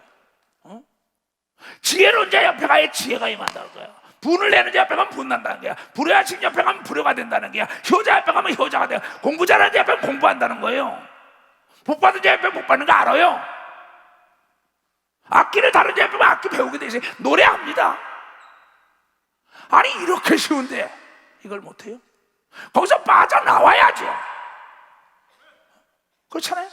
지혜로운 자 옆에 가야 지혜가 임한다는 거야. 분을 내는 자 옆에 가면 분난다는 거야. 불효하신 옆에 가면 불효가 된다는 거야. 효자 옆에 가면 효자가 돼요. 공부 잘하는 자 옆에 가면 공부한다는 거예요. 복 받은 자 옆에 복 받는 거 알아요. 악기를 다른 자 옆에 가면 악기 배우게 돼 있어요. 노래합니다. 아니 이렇게 쉬운데 이걸 못해요? 거기서 빠져나와야죠. 그렇잖아요.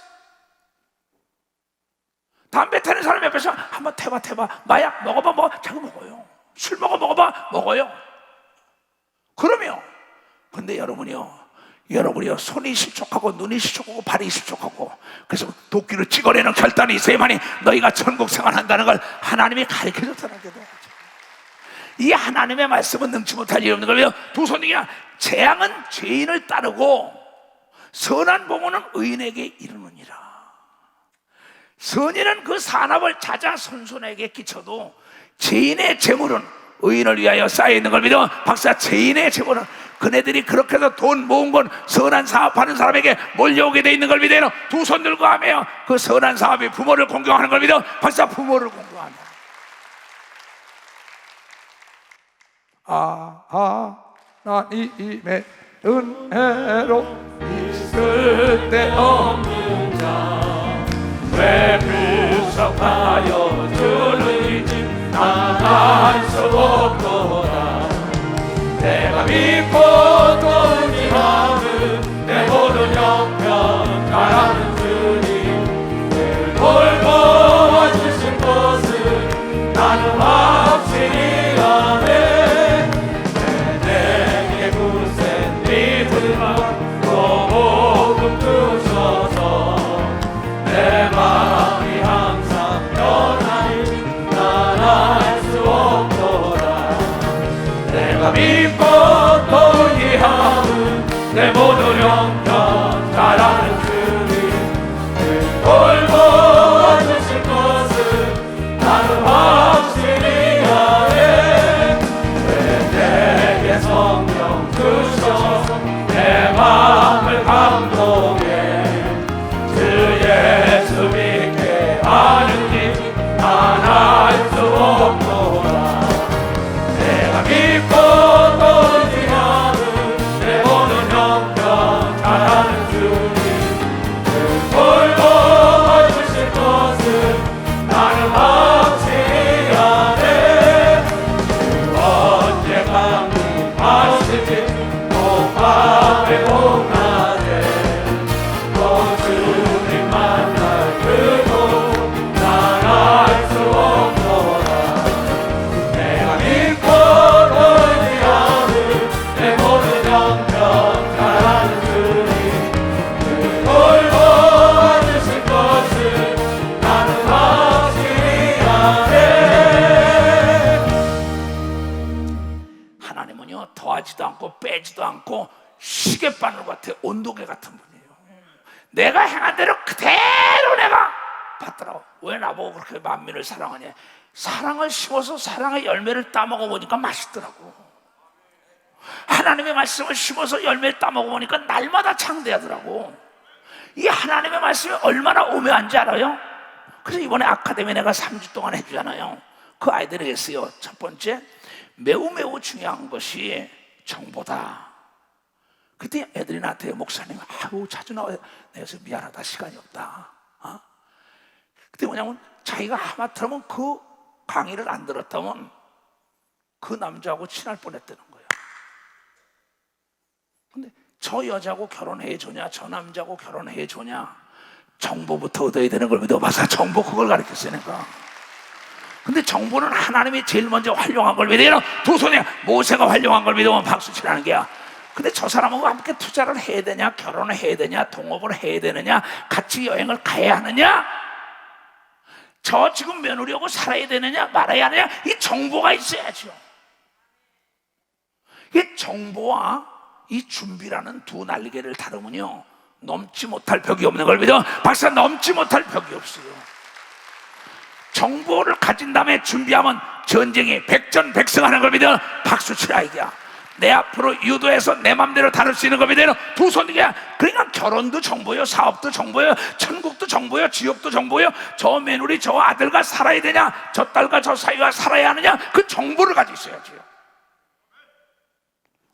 담배 태는 사람 옆에서 한번 태봐 마약 먹어봐 자꾸 먹어요. 술 먹어봐 먹어요. 그러면 근데 여러분이요 손이 실족하고 눈이 실족하고 발이 실족하고 그래서 도끼를 찍어내는 결단이 있어야만이 너희가 천국 생활한다는 걸 하나님이 가르쳐줬다는 게 이 하나님의 말씀은 능치 못할 일 없는 거예요. 두 손이야. 재앙은 죄인을 따르고 선한 봉헌은 의인에게 이르느니라. 선인은 그 산업을 찾아 손손에게 끼쳐도 죄인의 재물은 의인을 위하여 쌓여있는 걸 믿어 박사 죄인의 재물은 그네들이 그렇게 해서 돈 모은 건 선한 사업하는 사람에게 몰려오게 돼 있는 걸 믿어요. 두 손 들고 하며 그 선한 사업이 부모를 공경하는 걸 믿어 박사 부모를 공경한다. 하나님의 은혜로 있을 데 없는 자 왜 불쌍하여 주는 집 나갈 수 없도다. 내가 믿고 또 의지하는 내 모든 형편 가라는 주님 늘 돌보아 주신 것을 나는 확실히 아네. 내게 굳센 믿음만 또 복음 주셔서 내 마음이 항상 변하니 난 알 수 없도다. 형편 잘하는 주님 돌보아주실 것을 나는 확실히 아네. 왜 내게 성령 주셔서 내 마음을 감동해. 주 예수 믿게 하느니 난 알 수 없노라. 내가 믿고 또 의지하는 내 보는 형편 잘하는 주님 돌보아주실 것을 나는 확실히 아네. 언제 강림하실지 목밤에 복날에 또 주님 만날 그도 난 알 수 없노라. 내가 믿고 또 의지하는 내 모든 형편 잘하는 주님 돌보아주실 것을 나는 확실히 아네. 하나님은요 더하지도 않고 빼지도 않고 시계바늘 같아 온도계 같은 분이에요. 내가 행한 대로 그대로 내가 받더라고. 왜 나보고 그렇게 만민을 사랑하냐? 사랑을 심어서 사랑의 열매를 따먹어 보니까 맛있더라고. 하나님의 말씀을 심어서 열매를 따먹어 보니까 날마다 창대하더라고. 이 하나님의 말씀이 얼마나 오묘한지 알아요? 그래서 이번에 아카데미 내가 3주 동안 해주잖아요. 그 아이들에게 했어요. 첫 번째, 매우 중요한 것이 정보다. 그때 애들이 나한테 목사님 아유 자주 나와요. 내가 그래서 미안하다 시간이 없다. 그때 뭐냐면 자기가 하마터면 그 강의를 안 들었다면 그 남자하고 친할 뻔했다는 거예요. 근데 저 여자하고 결혼해 주냐 저 남자하고 결혼해 주냐 정보부터 얻어야 되는 걸 믿어봐서 정보 그걸 가르쳤어요 내가. 근데 정보는 하나님이 제일 먼저 활용한 걸 믿어요. 두 손에 모세가 활용한 걸 믿으면 박수 치라는 게야. 근데 저 사람하고 함께 투자를 해야 되냐 결혼을 해야 되냐 동업을 해야 되느냐 같이 여행을 가야 하느냐 저 지금 며느리하고 살아야 되느냐 말아야 하느냐 이 정보가 있어야죠. 이 정보와 이 준비라는 두 날개를 다루면요 넘지 못할 벽이 없는 걸 믿어. 박사 넘지 못할 벽이 없어요. 정보를 가진 다음에 준비하면 전쟁이 백전백승하는 걸 믿어. 박수 치라 이게야. 내 앞으로 유도해서 내 맘대로 다룰 수 있는 걸 믿어. 두 손이야. 그러니까 결혼도 정보요, 사업도 정보요, 천국도 정보요, 지옥도 정보요. 저 며느리 저 아들과 살아야 되냐 저 딸과 저 사위와 살아야 하느냐 그 정보를 가지고 있어야지.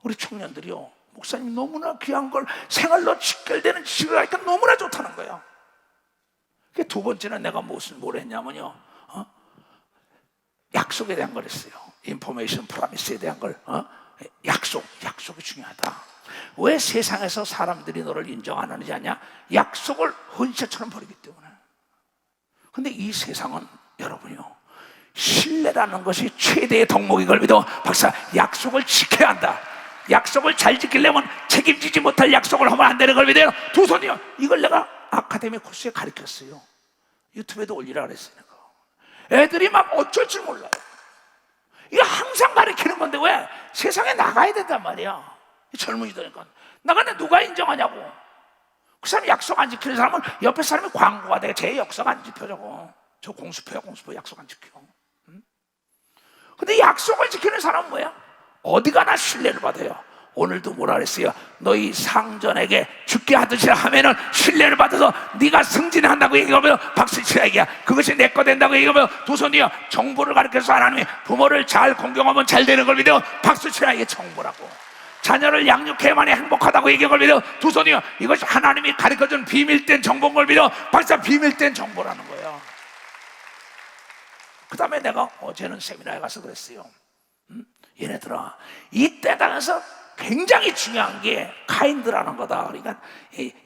우리 청년들이요 목사님 너무나 귀한 걸 생활로 직결되는 지식을 하니까 너무나 좋다는 거예요. 두 번째는 내가 뭘 했냐면요 약속에 대한 걸 했어요. 인포메이션 프라미스에 대한 걸 약속이 중요하다. 왜 세상에서 사람들이 너를 인정 안 하는지 아냐? 약속을 헌시처럼 버리기 때문에. 근데 이 세상은 여러분이요 신뢰라는 것이 최대의 덕목인 걸 믿어. 박사 약속을 지켜야 한다. 약속을 잘 지키려면 책임지지 못할 약속을 하면 안 되는 걸 믿어요. 두 손이요. 이걸 내가 아카데미 코스에 가르쳤어요. 유튜브에도 올리라 그랬으니까 애들이 막 어쩔 줄 몰라요. 이거 항상 가르치는 건데 왜 세상에 나가야 된단 말이야. 젊은이들니까 나가는데 누가 인정하냐고. 그 사람이 약속 안 지키는 사람은 옆에 사람이 광고가 돼. 제 약속 안 지켜 저 공수표야 공수표 약속 안 지켜. 근데 약속을 지키는 사람은 뭐야? 어디 가나 신뢰를 받아요. 오늘도 뭐라 그랬어요? 너희 상전에게 죽게 하듯이 하면은 신뢰를 받아서 네가 승진한다고 얘기하면 박수 치라 얘기야. 그것이 내 거 된다고 얘기하면 두 손이요 정보를 가르쳐서 하나님이 부모를 잘 공경하면 잘 되는 걸 믿어. 박수 치라 이게 정보라고. 자녀를 양육해야만이 행복하다고 얘기한 걸 믿어. 두 손이요 이것이 하나님이 가르쳐준 비밀된 정보인 걸 믿어. 박사 비밀된 정보라는 거예요. 그 다음에 내가 어제는 세미나에 가서 그랬어요. 얘네들아 이때 당에서 굉장히 중요한 게 카인드라는 거다. 그러니까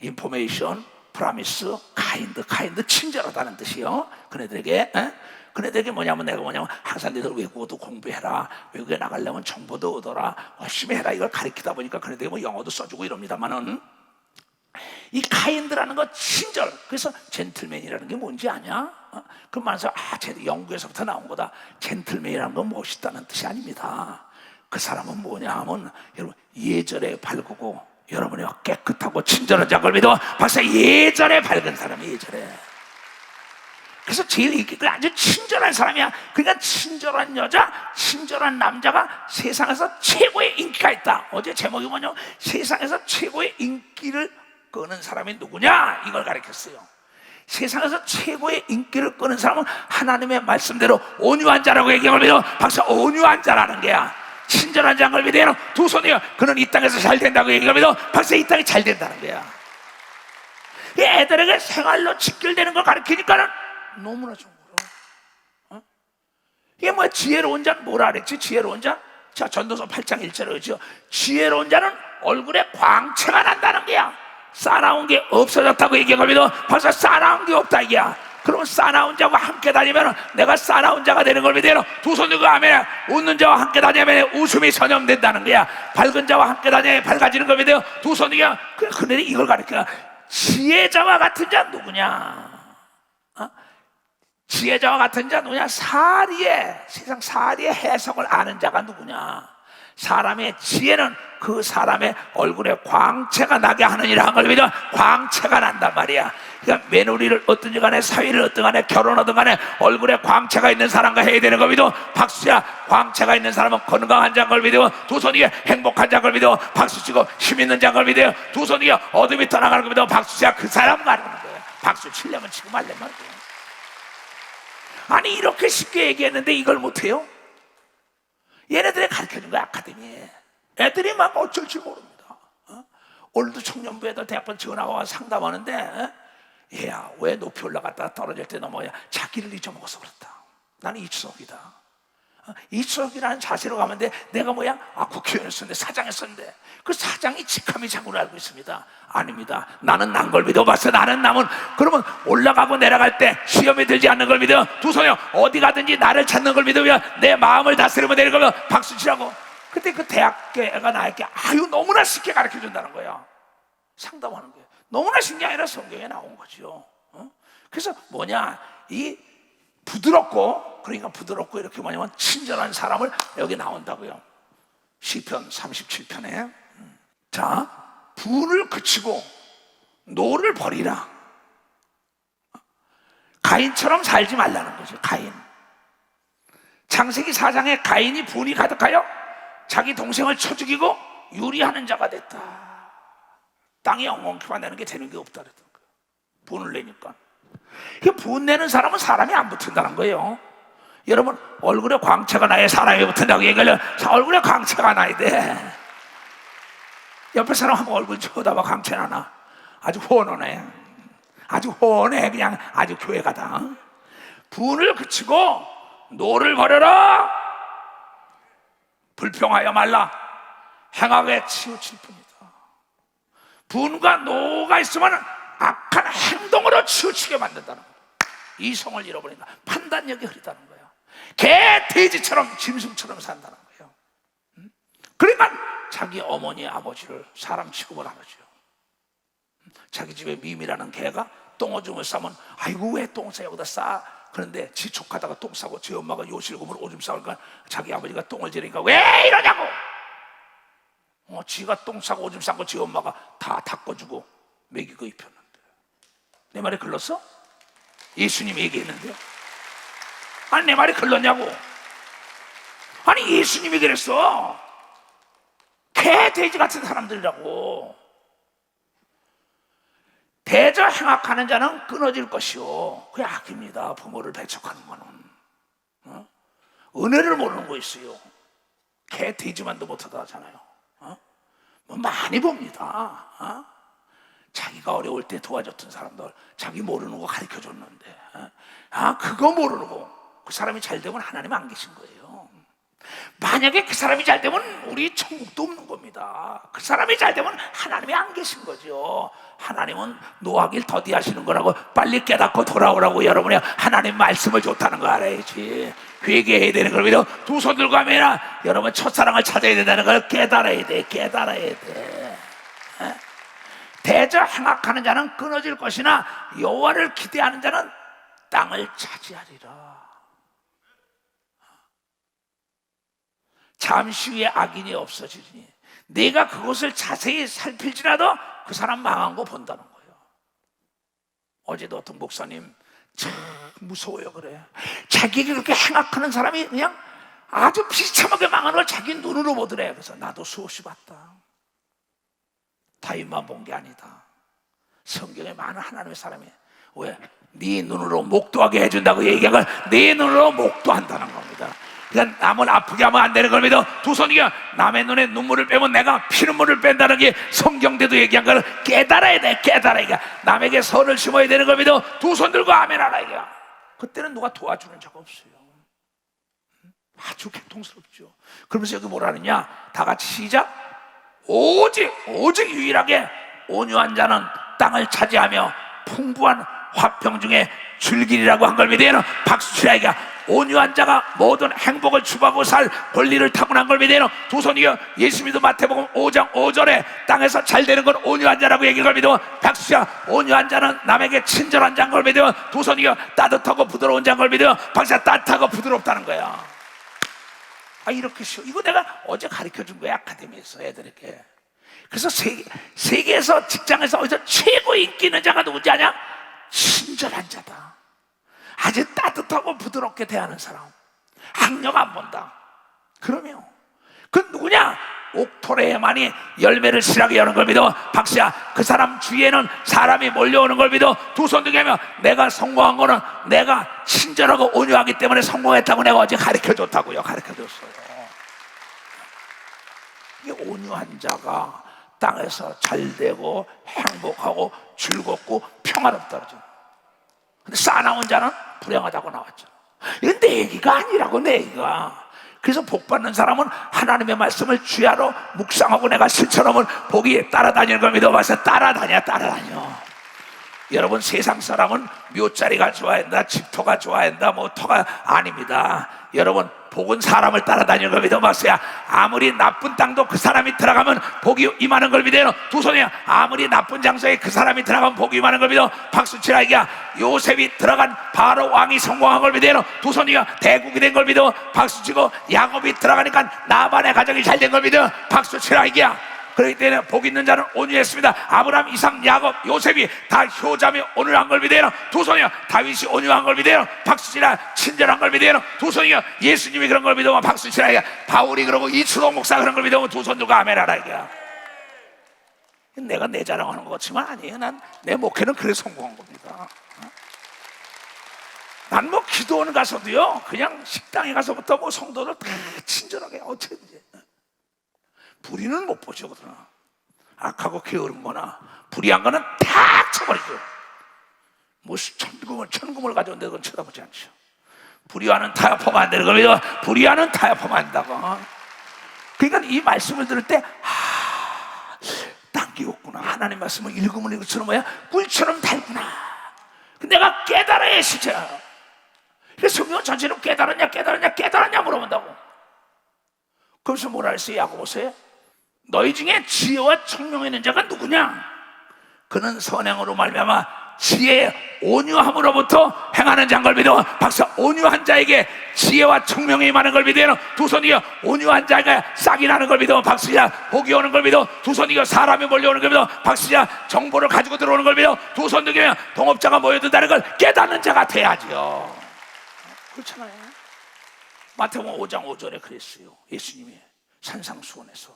인포메이션, 프라미스, 카인드 친절하다는 뜻이요. 그네들에게 뭐냐면 내가 항상 너희들 외국어도 공부해라. 외국에 나가려면 정보도 얻어라. 열심히 해라. 이걸 가르치다 보니까 그네들이 뭐 영어도 써주고 이럽니다만은 이 카인드라는 거 친절. 그래서 젠틀맨이라는 게 뭔지 아냐? 그럼 말해서 영국에서부터 나온 거다. 젠틀맨이라는 건 멋있다는 뜻이 아닙니다. 그 사람은 뭐냐 하면 여러분 예절에 밝고 여러분이 깨끗하고 친절한 자를 믿어. 박사 예전에 밝은 사람이 예전에. 그래서 제일 인기가 아주 친절한 사람이야. 그러니까 친절한 여자, 친절한 남자가 세상에서 최고의 인기가 있다. 어제 제목이 뭐냐? 세상에서 최고의 인기를 끄는 사람이 누구냐? 이걸 가르쳤어요. 세상에서 최고의 인기를 끄는 사람은 하나님의 말씀대로 온유한 자라고 얘기하면 믿어. 박사 온유한 자라는 게야. 친절한 자를 믿어. 두 손이요. 그는 이 땅에서 잘 된다고 얘기하면 믿어. 박사 이 땅이 잘 된다는 거야. 애들에게 생활로 직결되는 걸 가르치니까는 너무나 좋은 거로. 이게 뭐야? 지혜로운 자는 뭐라 그랬지? 지혜로운 자? 자, 전도서 8장 1절에 그러죠. 지혜로운 자는 얼굴에 광채가 난다는 거야. 싸나운 게 없어졌다고 얘기하면 벌써 싸나운 게 없다 이게야. 그러면 싸나운 자와 함께 다니면 내가 싸나운 자가 되는 걸 믿어요. 두 손 들고 하면 웃는 자와 함께 다니면 웃음이 전염된다는 거야. 밝은 자와 함께 다녀야 밝아지는 걸 믿어요. 두 손 들고 그들이 이걸 가르쳐. 지혜자와 같은 자 누구냐? 지혜자와 같은 자 누구냐? 세상 사리의 해석을 아는 자가 누구냐? 사람의 지혜는 그 사람의 얼굴에 광채가 나게 하느니라 한 걸 믿어. 광채가 난단 말이야. 그러니까 며느리를 어떤지 간에, 사위를 어떤 간에, 결혼하든 간에 얼굴에 광채가 있는 사람과 해야 되는 걸 믿어. 박수야. 광채가 있는 사람은 건강한 자인 걸 믿어. 두 손 위에 행복한 자인 걸 믿어. 박수 치고 힘 있는 자인 걸 믿어. 두 손 위에 어둠이 떠나가는 걸 믿어. 박수야. 그 사람 말하는 거야. 박수 치려면 치고 말려면 돼. 아니 이렇게 쉽게 얘기했는데 이걸 못해요? 얘네들이 가르쳐준 거야. 아카데미에. 애들이 막 어쩔 줄 모릅니다. 오늘도 청년부 애들 대학원 전화와 상담하는데, 얘야 왜 높이 올라갔다가 떨어질 때 넘어야 자기를 잊어먹어서 그렇다. 나는 이추석이다. 이추석이라는 자세로 가면 돼. 내가 뭐야? 국회의원이었는데, 사장했었는데, 그 사장이 직함이 자꾸를 알고 있습니다. 아닙니다. 나는 난 걸 믿어봤어. 나는 남은. 그러면 올라가고 내려갈 때 시험에 들지 않는 걸 믿어. 두 손이요. 어디 가든지 나를 찾는 걸 믿으면 내 마음을 다스리면 되는 거면 박수 치라고. 그때 그 대학교가 나에게 너무나 쉽게 가르쳐 준다는 거야. 상담하는 게 너무나 쉽게 아니라 성경에 나온 거죠. 그래서 뭐냐, 이 부드럽고, 그러니까 부드럽고 이렇게 뭐냐면 친절한 사람을 여기 나온다고요. 시편 37편에 자, 분을 그치고 노를 버리라. 가인처럼 살지 말라는 거죠. 가인. 창세기 4장에 가인이 분이 가득하여 자기 동생을 쳐 죽이고 유리하는 자가 됐다. 땅에 엉겅퀴만 내는 게 되는 게 없다 그랬던 거예요. 분을 내니까. 분 내는 사람은 사람이 안 붙는다는 거예요. 여러분 얼굴에 광채가 나야 사람이 붙는다고 얘기하려면 얼굴에 광채가 나야 돼. 옆에 사람 한번 얼굴 쳐다봐. 광채 나나? 아주 훤하네. 아주 훤해. 그냥 아주 교회 가다. 분을 그치고 노를 버려라. 불평하여 말라. 행악에 치우칠 뿐이다. 분과 노가 있으면 악한 행동으로 치우치게 만든다는 거예요. 이성을 잃어버린다. 판단력이 흐리다는 거예요. 개, 돼지처럼, 짐승처럼 산다는 거예요. 그러니까 자기 어머니, 아버지를 사람 취급을 안 하죠. 자기 집에 미미라는 개가 똥오줌을 싸면 아이고 왜 똥 싸 여기다 싸. 그런데 지 족하다가 똥 싸고 지 엄마가 요실금으로 오줌 싸니까 자기 아버지가 똥을 지르니까 왜 이러냐고. 지가 똥 싸고 오줌 싸고 지 엄마가 다 닦아주고 먹이고 입혔는데. 내 말이 글렀어? 예수님이 얘기했는데요. 아니 내 말이 글렀냐고. 아니 예수님이 그랬어. 개, 돼지 같은 사람들이라고. 대저 행악하는 자는 끊어질 것이요. 그게 악입니다. 부모를 배척하는 거는. 은혜를 모르는 거 있어요. 개, 돼지만도 못하다 하잖아요. 뭐 많이 봅니다. 자기가 어려울 때 도와줬던 사람들, 자기 모르는 거 가르쳐줬는데, 그거 모르고 그 사람이 잘 되면 하나님 안 계신 거예요. 만약에 그 사람이 잘 되면 우리 천국도 없는 겁니다. 그 사람이 잘 되면 하나님이 안 계신 거죠. 하나님은 노하길 더디하시는 거라고 빨리 깨닫고 돌아오라고 여러분이 하나님 말씀을 줬다는 거 알아야지. 회개해야 되는 걸 믿어. 두 손 들고 하면 여러분 첫사랑을 찾아야 된다는 걸 깨달아야 돼. 깨달아야 돼. 대저 행악하는 자는 끊어질 것이나 여호와를 기대하는 자는 땅을 차지하리라. 잠시 후에 악인이 없어지리니 내가 그것을 자세히 살필지라도 그 사람 망한 거 본다는 거예요. 어제도 어떤 목사님 참 무서워요. 그래, 자기에게 그렇게 행악하는 사람이 그냥 아주 비참하게 망하는 걸 자기 눈으로 보더래. 그래서 나도 수없이 봤다. 다윗만 본 게 아니다. 성경에 많은 하나님의 사람이 왜? 네 눈으로 목도하게 해준다고 얘기한 걸 네 눈으로 목도한다는 겁니다. 그러니까 남을 아프게 하면 안 되는 겁니다. 두 손이가 남의 눈에 눈물을 빼면 내가 피눈물을 뺀다는 게 성경대도 얘기한 걸 깨달아야 돼. 깨달아야 돼. 남에게 선을 심어야 되는 겁니다. 두 손 들고 아멘 하라 이게. 그때는 누가 도와주는 자가 없어요. 아주 고통스럽죠. 그러면서 여기 뭐라 하느냐, 다 같이 시작. 오직 유일하게 온유한 자는 땅을 차지하며 풍부한 화평 중에 줄기리라고 한 걸 믿어요. 박수치라이가 온유한 자가 모든 행복을 추구하고 살 권리를 타고난 걸 믿어요. 두 손이요. 예수님도 마태복음 5장 5절에 땅에서 잘 되는 건 온유한 자라고 얘기한 걸 믿어. 박수야, 온유한 자는 남에게 친절한 자인 걸 믿어. 두 손이요. 따뜻하고 부드러운 자인 걸 믿어. 박수야, 따뜻하고 부드럽다는 거야. 아, 이렇게 쉬워. 이거 내가 어제 가르쳐 준 거야, 아카데미에서 애들에게. 그래서 세계에서 직장에서 어디서 최고 인기 있는 자가 누군지 아냐? 친절한 자다. 아주 따뜻하고 부드럽게 대하는 사람. 학력 안 본다. 그러면 그 누구냐? 옥토레만이 열매를 실하게 여는 걸 믿어. 박수야, 그 사람 주위에는 사람이 몰려오는 걸 믿어. 두 손 들게 하면 내가 성공한 거는 내가 친절하고 온유하기 때문에 성공했다고 내가 어제 가르쳐 줬다고요. 가르쳐 줬어요. 이 온유한 자가 땅에서 잘되고 행복하고 즐겁고 평화롭다 그러죠. 근데 싸나운 자는 불행하다고 나왔죠. 이건 내 얘기가 아니라고, 내 얘기가. 그래서 복 받는 사람은 하나님의 말씀을 주야로 묵상하고 내가 실천하면 복이 따라다니는 걸 믿어봐서 따라다녀. 여러분, 세상 사람은 묘자리가 좋아한다, 집터가 좋아한다, 뭐 터가 아닙니다. 여러분, 복은 사람을 따라다니는 걸 믿어봤어요. 아무리 나쁜 땅도 그 사람이 들어가면 복이 임하는 걸 믿어요. 두 손이야. 아무리 나쁜 장소에 그 사람이 들어가면 복이 임하는 걸 믿어. 박수치라 이기야. 요셉이 들어간 바로 왕이 성공한 걸 믿어요. 두 손이야. 대국이 된 걸 믿어. 박수치고 야곱이 들어가니까 나반의 가정이 잘 된 걸 믿어. 박수치라 이기야. 그렇기 때문에 복 있는 자는 온유했습니다. 아브라함, 이삭, 야곱, 요셉이 다 효자며 온유한 걸 믿어요. 두 손이요. 다윗이 온유한 걸 믿어요. 박수치라 친절한 걸 믿어요. 두 손이요. 예수님이 그런 걸 믿으면 박수치라 이게. 바울이 그러고 이추동 목사 그런 걸 믿으면 두 손 들고 아멘 하라 이게. 내가 내 자랑하는 것 같지만 아니에요. 난 내 목회는 그래 성공한 겁니다. 난 뭐 기도원 가서도요, 그냥 식당에 가서부터 뭐 성도들 다 친절하게 어떻게든지. 불의는 못 보죠. 그러나 악하고 게으른 거나 불의한 거는 탁 쳐버리죠. 뭐 천금을 가져온데 그건 쳐다보지 않죠. 불의와는 타협하면 안 되는 겁니다. 불의와는 타협하면 안 된다고. 그러니까 이 말씀을 들을 때 당기겠구나. 하나님 말씀을 읽으면 이것처럼 뭐야? 꿀처럼 달구나. 내가 깨달아야 진짜. 그래서 성경 전체로 깨달았냐 물어본다고. 그래서 뭐라 했어요? 야고보서에 너희 중에 지혜와 청명 있는 자가 누구냐? 그는 선행으로 말미암아 지혜의 온유함으로부터 행하는 자인 걸 믿어. 박수. 온유한 자에게 지혜와 청명이 임하는 걸 믿어요. 두 손이요. 온유한 자가 싹이 나는 걸 믿어. 박수야. 복이 오는 걸 믿어. 두 손이요. 사람이 몰려오는 걸 믿어. 박수야. 정보를 가지고 들어오는 걸 믿어. 두 손 들면 동업자가 모여든다는 걸 깨닫는 자가 돼야지요. 그렇잖아요. 마태복음 5장 5절에 그랬어요. 예수님이 산상수훈에서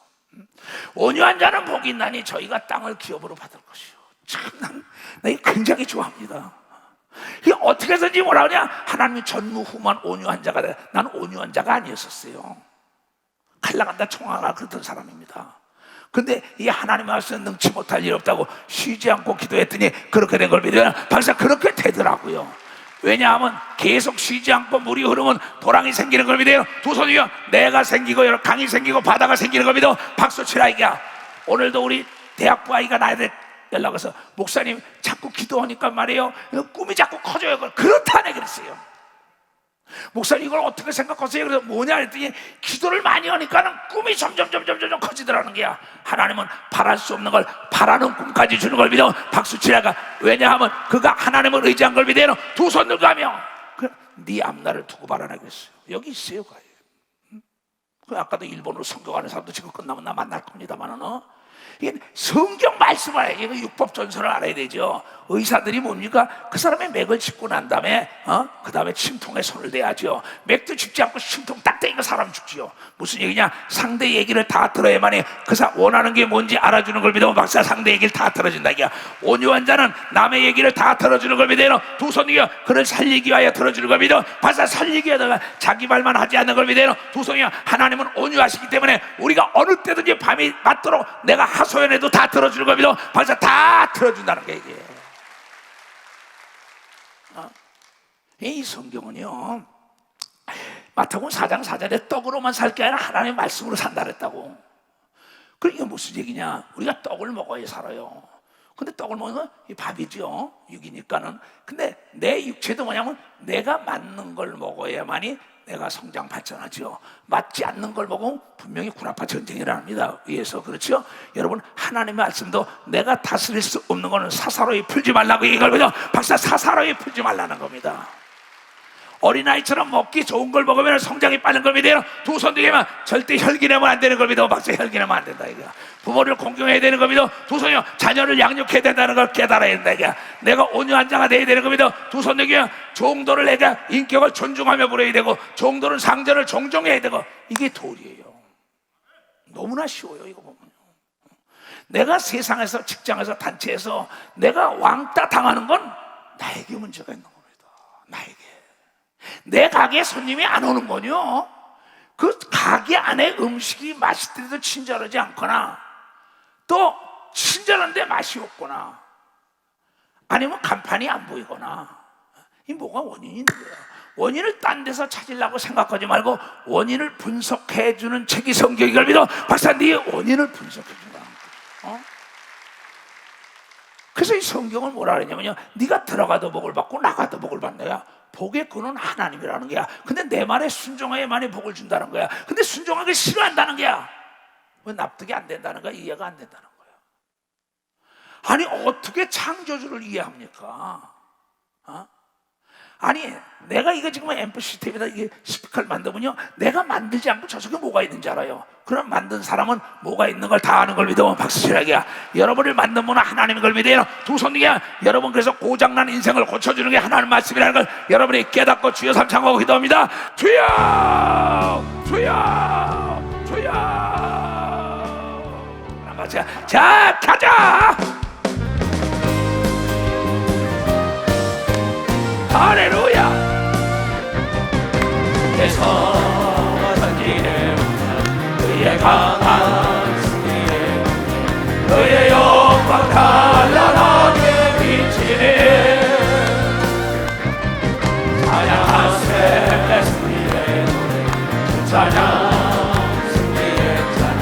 온유한 자는 복이 있나니 저희가 땅을 기업으로 받을 것이요. 참 난 이거 굉장히 좋아합니다. 이게 어떻게 해서인지 뭐라 그러냐? 하나님이 전무후무한 온유한 자가 돼. 나는 온유한 자가 아니었었어요. 갈라간다 총알아 그랬던 사람입니다. 근데 이 하나님 말씀 능치 못할 일 없다고 쉬지 않고 기도했더니 그렇게 된 걸 믿어요. 박사 그렇게 되더라고요. 왜냐하면 계속 쉬지 않고 물이 흐르면 도랑이 생기는 걸 믿어요. 두 손이요. 내가 생기고 강이 생기고 바다가 생기는 걸 믿어. 박수 치라 이기야. 오늘도 우리 대학부 아이가 나한테 연락 와서 목사님 자꾸 기도하니까 말이에요, 꿈이 자꾸 커져요. 그렇다네 그랬어요. 목사님 이걸 어떻게 생각하세요? 그래서 뭐냐 했더니 기도를 많이 하니까는 꿈이 점점 커지더라는 거야. 하나님은 바랄 수 없는 걸 바라는 꿈까지 주는 걸 믿어. 박수 치라가. 왜냐하면 그가 하나님을 의지한 걸 믿어요. 두 손 들고 하며 네 앞날을 두고 바라나 그랬어요. 여기 있어요. 그 아까도 일본어로 성경하는 사람도 지금 끝나면 나 만날 겁니다만은 이게 성경 말씀을 알아야 돼. 율법 전설을 알아야 되죠. 의사들이 뭡니까? 그 사람의 맥을 짚고 난 다음에 그 다음에 침통에 손을 대야죠. 맥도 짚지 않고 침통 딱 대니까 사람 죽지요. 무슨 얘기냐? 상대 얘기를 다 들어야만이 그 사람 원하는 게 뭔지 알아주는 걸 믿으면 박사 상대 얘기를 다 들어준다 이게. 온유한 자는 남의 얘기를 다 들어주는 걸 믿어요. 두 손이요 그를 살리기 위하여 들어주는 걸 믿어. 박사 살리기 위하다가 자기 말만 하지 않는 걸 믿어요. 두 손이요 하나님은 온유하시기 때문에 우리가 어느 때든지 밤이 맞도록 내가 하소연해도 다 들어주는 걸 믿어. 박사 다 들어준다는 게 이게. 이 성경은요 마태복음 4장 4절에 떡으로만 살 게 아니라 하나님의 말씀으로 산다 그랬다고. 그러니까 무슨 얘기냐? 우리가 떡을 먹어야 살아요. 근데 떡을 먹으면 이 밥이죠, 육이니까는. 근데 내 육체도 뭐냐면 내가 맞는 걸 먹어야만이 내가 성장 발전하죠. 맞지 않는 걸 먹으면 분명히 군아파 전쟁이랍니다 위에서. 그렇죠? 여러분 하나님의 말씀도 내가 다스릴 수 없는 거는 사사로이 풀지 말라고 얘기하거든요. 박사 사사로이 풀지 말라는 겁니다. 어린아이처럼 먹기 좋은 걸 먹으면 성장이 빠른 걸 믿어요. 두 손 들기만 절대 혈기내면 안 되는 걸 믿어. 박사 혈기내면 안 된다 이거. 부모를 공경해야 되는 걸 믿어. 두 손이요 자녀를 양육해야 된다는 걸 깨달아야 된다 이거. 내가 온유한 자가 돼야 되는 걸 믿어. 두 손 들기요 종도를 내가 인격을 존중하며 부려야 되고 종도는 상전을 종종해야 되고. 이게 도리예요. 너무나 쉬워요 이거 보면. 내가 세상에서 직장에서 단체에서 내가 왕따 당하는 건 나에게 문제가 있는 겁니다. 나에게. 내 가게에 손님이 안 오는 건요 그 가게 안에 음식이 맛있더라도 친절하지 않거나 또 친절한데 맛이 없거나 아니면 간판이 안 보이거나 이 뭐가 원인이 있는 거야. 원인을 딴 데서 찾으려고 생각하지 말고 원인을 분석해 주는 책이 성경이걸 믿어. 박사 네 원인을 분석해 준다는 거야. 그래서 이 성경을 뭐라 그러냐면요 네가 들어가도 복을 받고 나가도 복을 받는 복의 근원 하나님이라는 거야. 근데 내 말에 순종해야만이 복을 준다는 거야. 근데 순종하기 싫어한다는 거야. 왜 납득이 안 된다는 거야? 이해가 안 된다는 거야. 아니 어떻게 창조주를 이해합니까? 아니 내가 이거 지금 앰프 시스템에다 이게 스피커를 만들면요 내가 만들지 않고 저 속에 뭐가 있는지 알아요. 그럼 만든 사람은 뭐가 있는 걸 다 아는 걸 믿어. 박수치라기야. 여러분을 만든 분은 하나님인 걸 믿어요. 두 손이야 여러분. 그래서 고장난 인생을 고쳐주는 게 하나님 말씀이라는 걸 여러분이 깨닫고 주여 삼창하고 기도합니다. 주여 주여 주여. 자 가자. 할렐루야. 예서와 전진에 그의 강한 승리에 그의 영광 찬란하게 비치네. 찬양하세 승리의 노래 찬양 승리의 찬양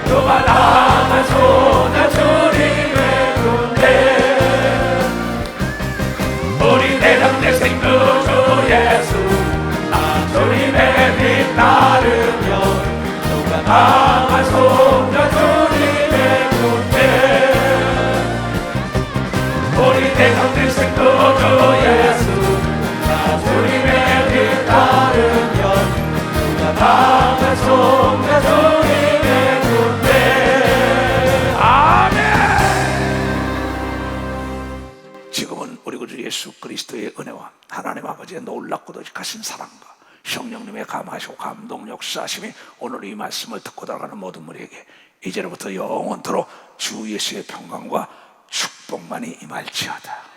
누가 나만 손에 주님의 군대 우리 대장내 생구주 예수 나 주님의 빛 따르며 누가 나만 손에 주님의 군대 우리 대장내 생구주 예수 나 주님의 빛 따르며 누가 나만 손에 주님의 군대. 아멘. 지금은 우리 구주 예수 그리스도의 은혜와 하나님 아버지의 놀랍고 도직하신 사랑과 성령님의 감하시고 감동 역사하심이 오늘 이 말씀을 듣고 들어가는 모든 우리에게 이제로부터 영원토록 주 예수의 평강과 축복만이 임할지어다.